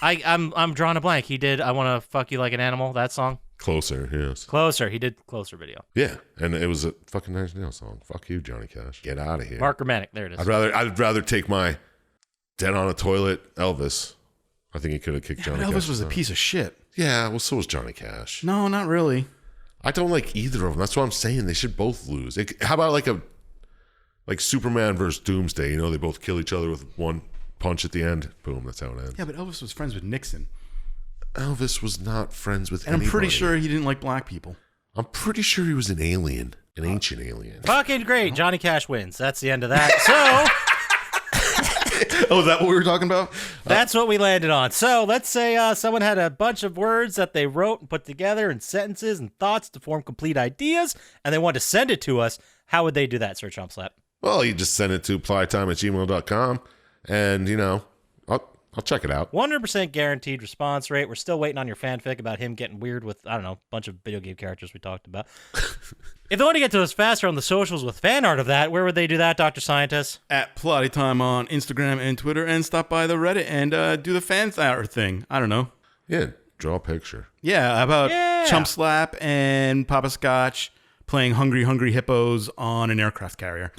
I'm drawing a blank. He did I Want to Fuck You Like an Animal, that song. Closer, yes. Closer. He did Closer video. Yeah, and it was a fucking Nine Inch Nails song. Fuck you, Johnny Cash. Get out of here. Mark Romanek. There it is. I'd rather take my dead on a toilet Elvis. I think he could have kicked Johnny Cash. Elvis was a piece of shit. Yeah, well, so was Johnny Cash. No, not really. I don't like either of them. That's what I'm saying. They should both lose. How about like Superman versus Doomsday? You know, they both kill each other with one punch at the end. Boom, that's how it ends. Yeah, but Elvis was friends with Nixon. Elvis was not friends with And anybody. I'm pretty sure he didn't like black people. I'm pretty sure he was an alien, an ancient alien. Fucking great. Johnny Cash wins. That's the end of that. So Oh, is that what we were talking about? that's what we landed on. So let's say someone had a bunch of words that they wrote and put together in sentences and thoughts to form complete ideas, and they wanted to send it to us. How would they do that, Sir Chump Slap? Well, you just send it to plottytime@gmail.com, and, you know, I'll check it out. 100% guaranteed response rate. We're still waiting on your fanfic about him getting weird with, I don't know, a bunch of video game characters we talked about. If they want to get to us faster on the socials with fan art of that, where would they do that, Dr. Scientist? At Plottytime on Instagram and Twitter, and stop by the Reddit and do the fan art thing. I don't know. Yeah, draw a picture. Yeah, how about Yeah. Chump Slap and Poppascotch playing Hungry Hungry Hippos on an aircraft carrier.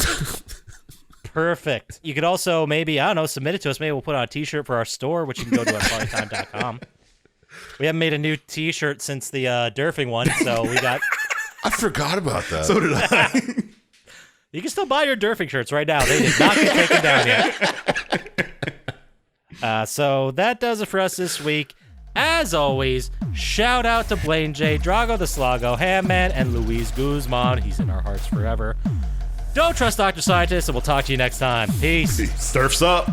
Perfect. You could also maybe, I don't know, submit it to us. Maybe we'll put on a t-shirt for our store, which you can go to at plottytime.com. We haven't made a new t-shirt since the Durfing one, so we got... I forgot about that. So did I. You can still buy your Durfing shirts right now. They did not get taken down yet. So that does it for us this week. As always, shout out to Blaine J, Drago the Slago, Hamman, and Luis Guzman. He's in our hearts forever. Don't trust Dr. Scientist, and we'll talk to you next time. Peace. Surf's up.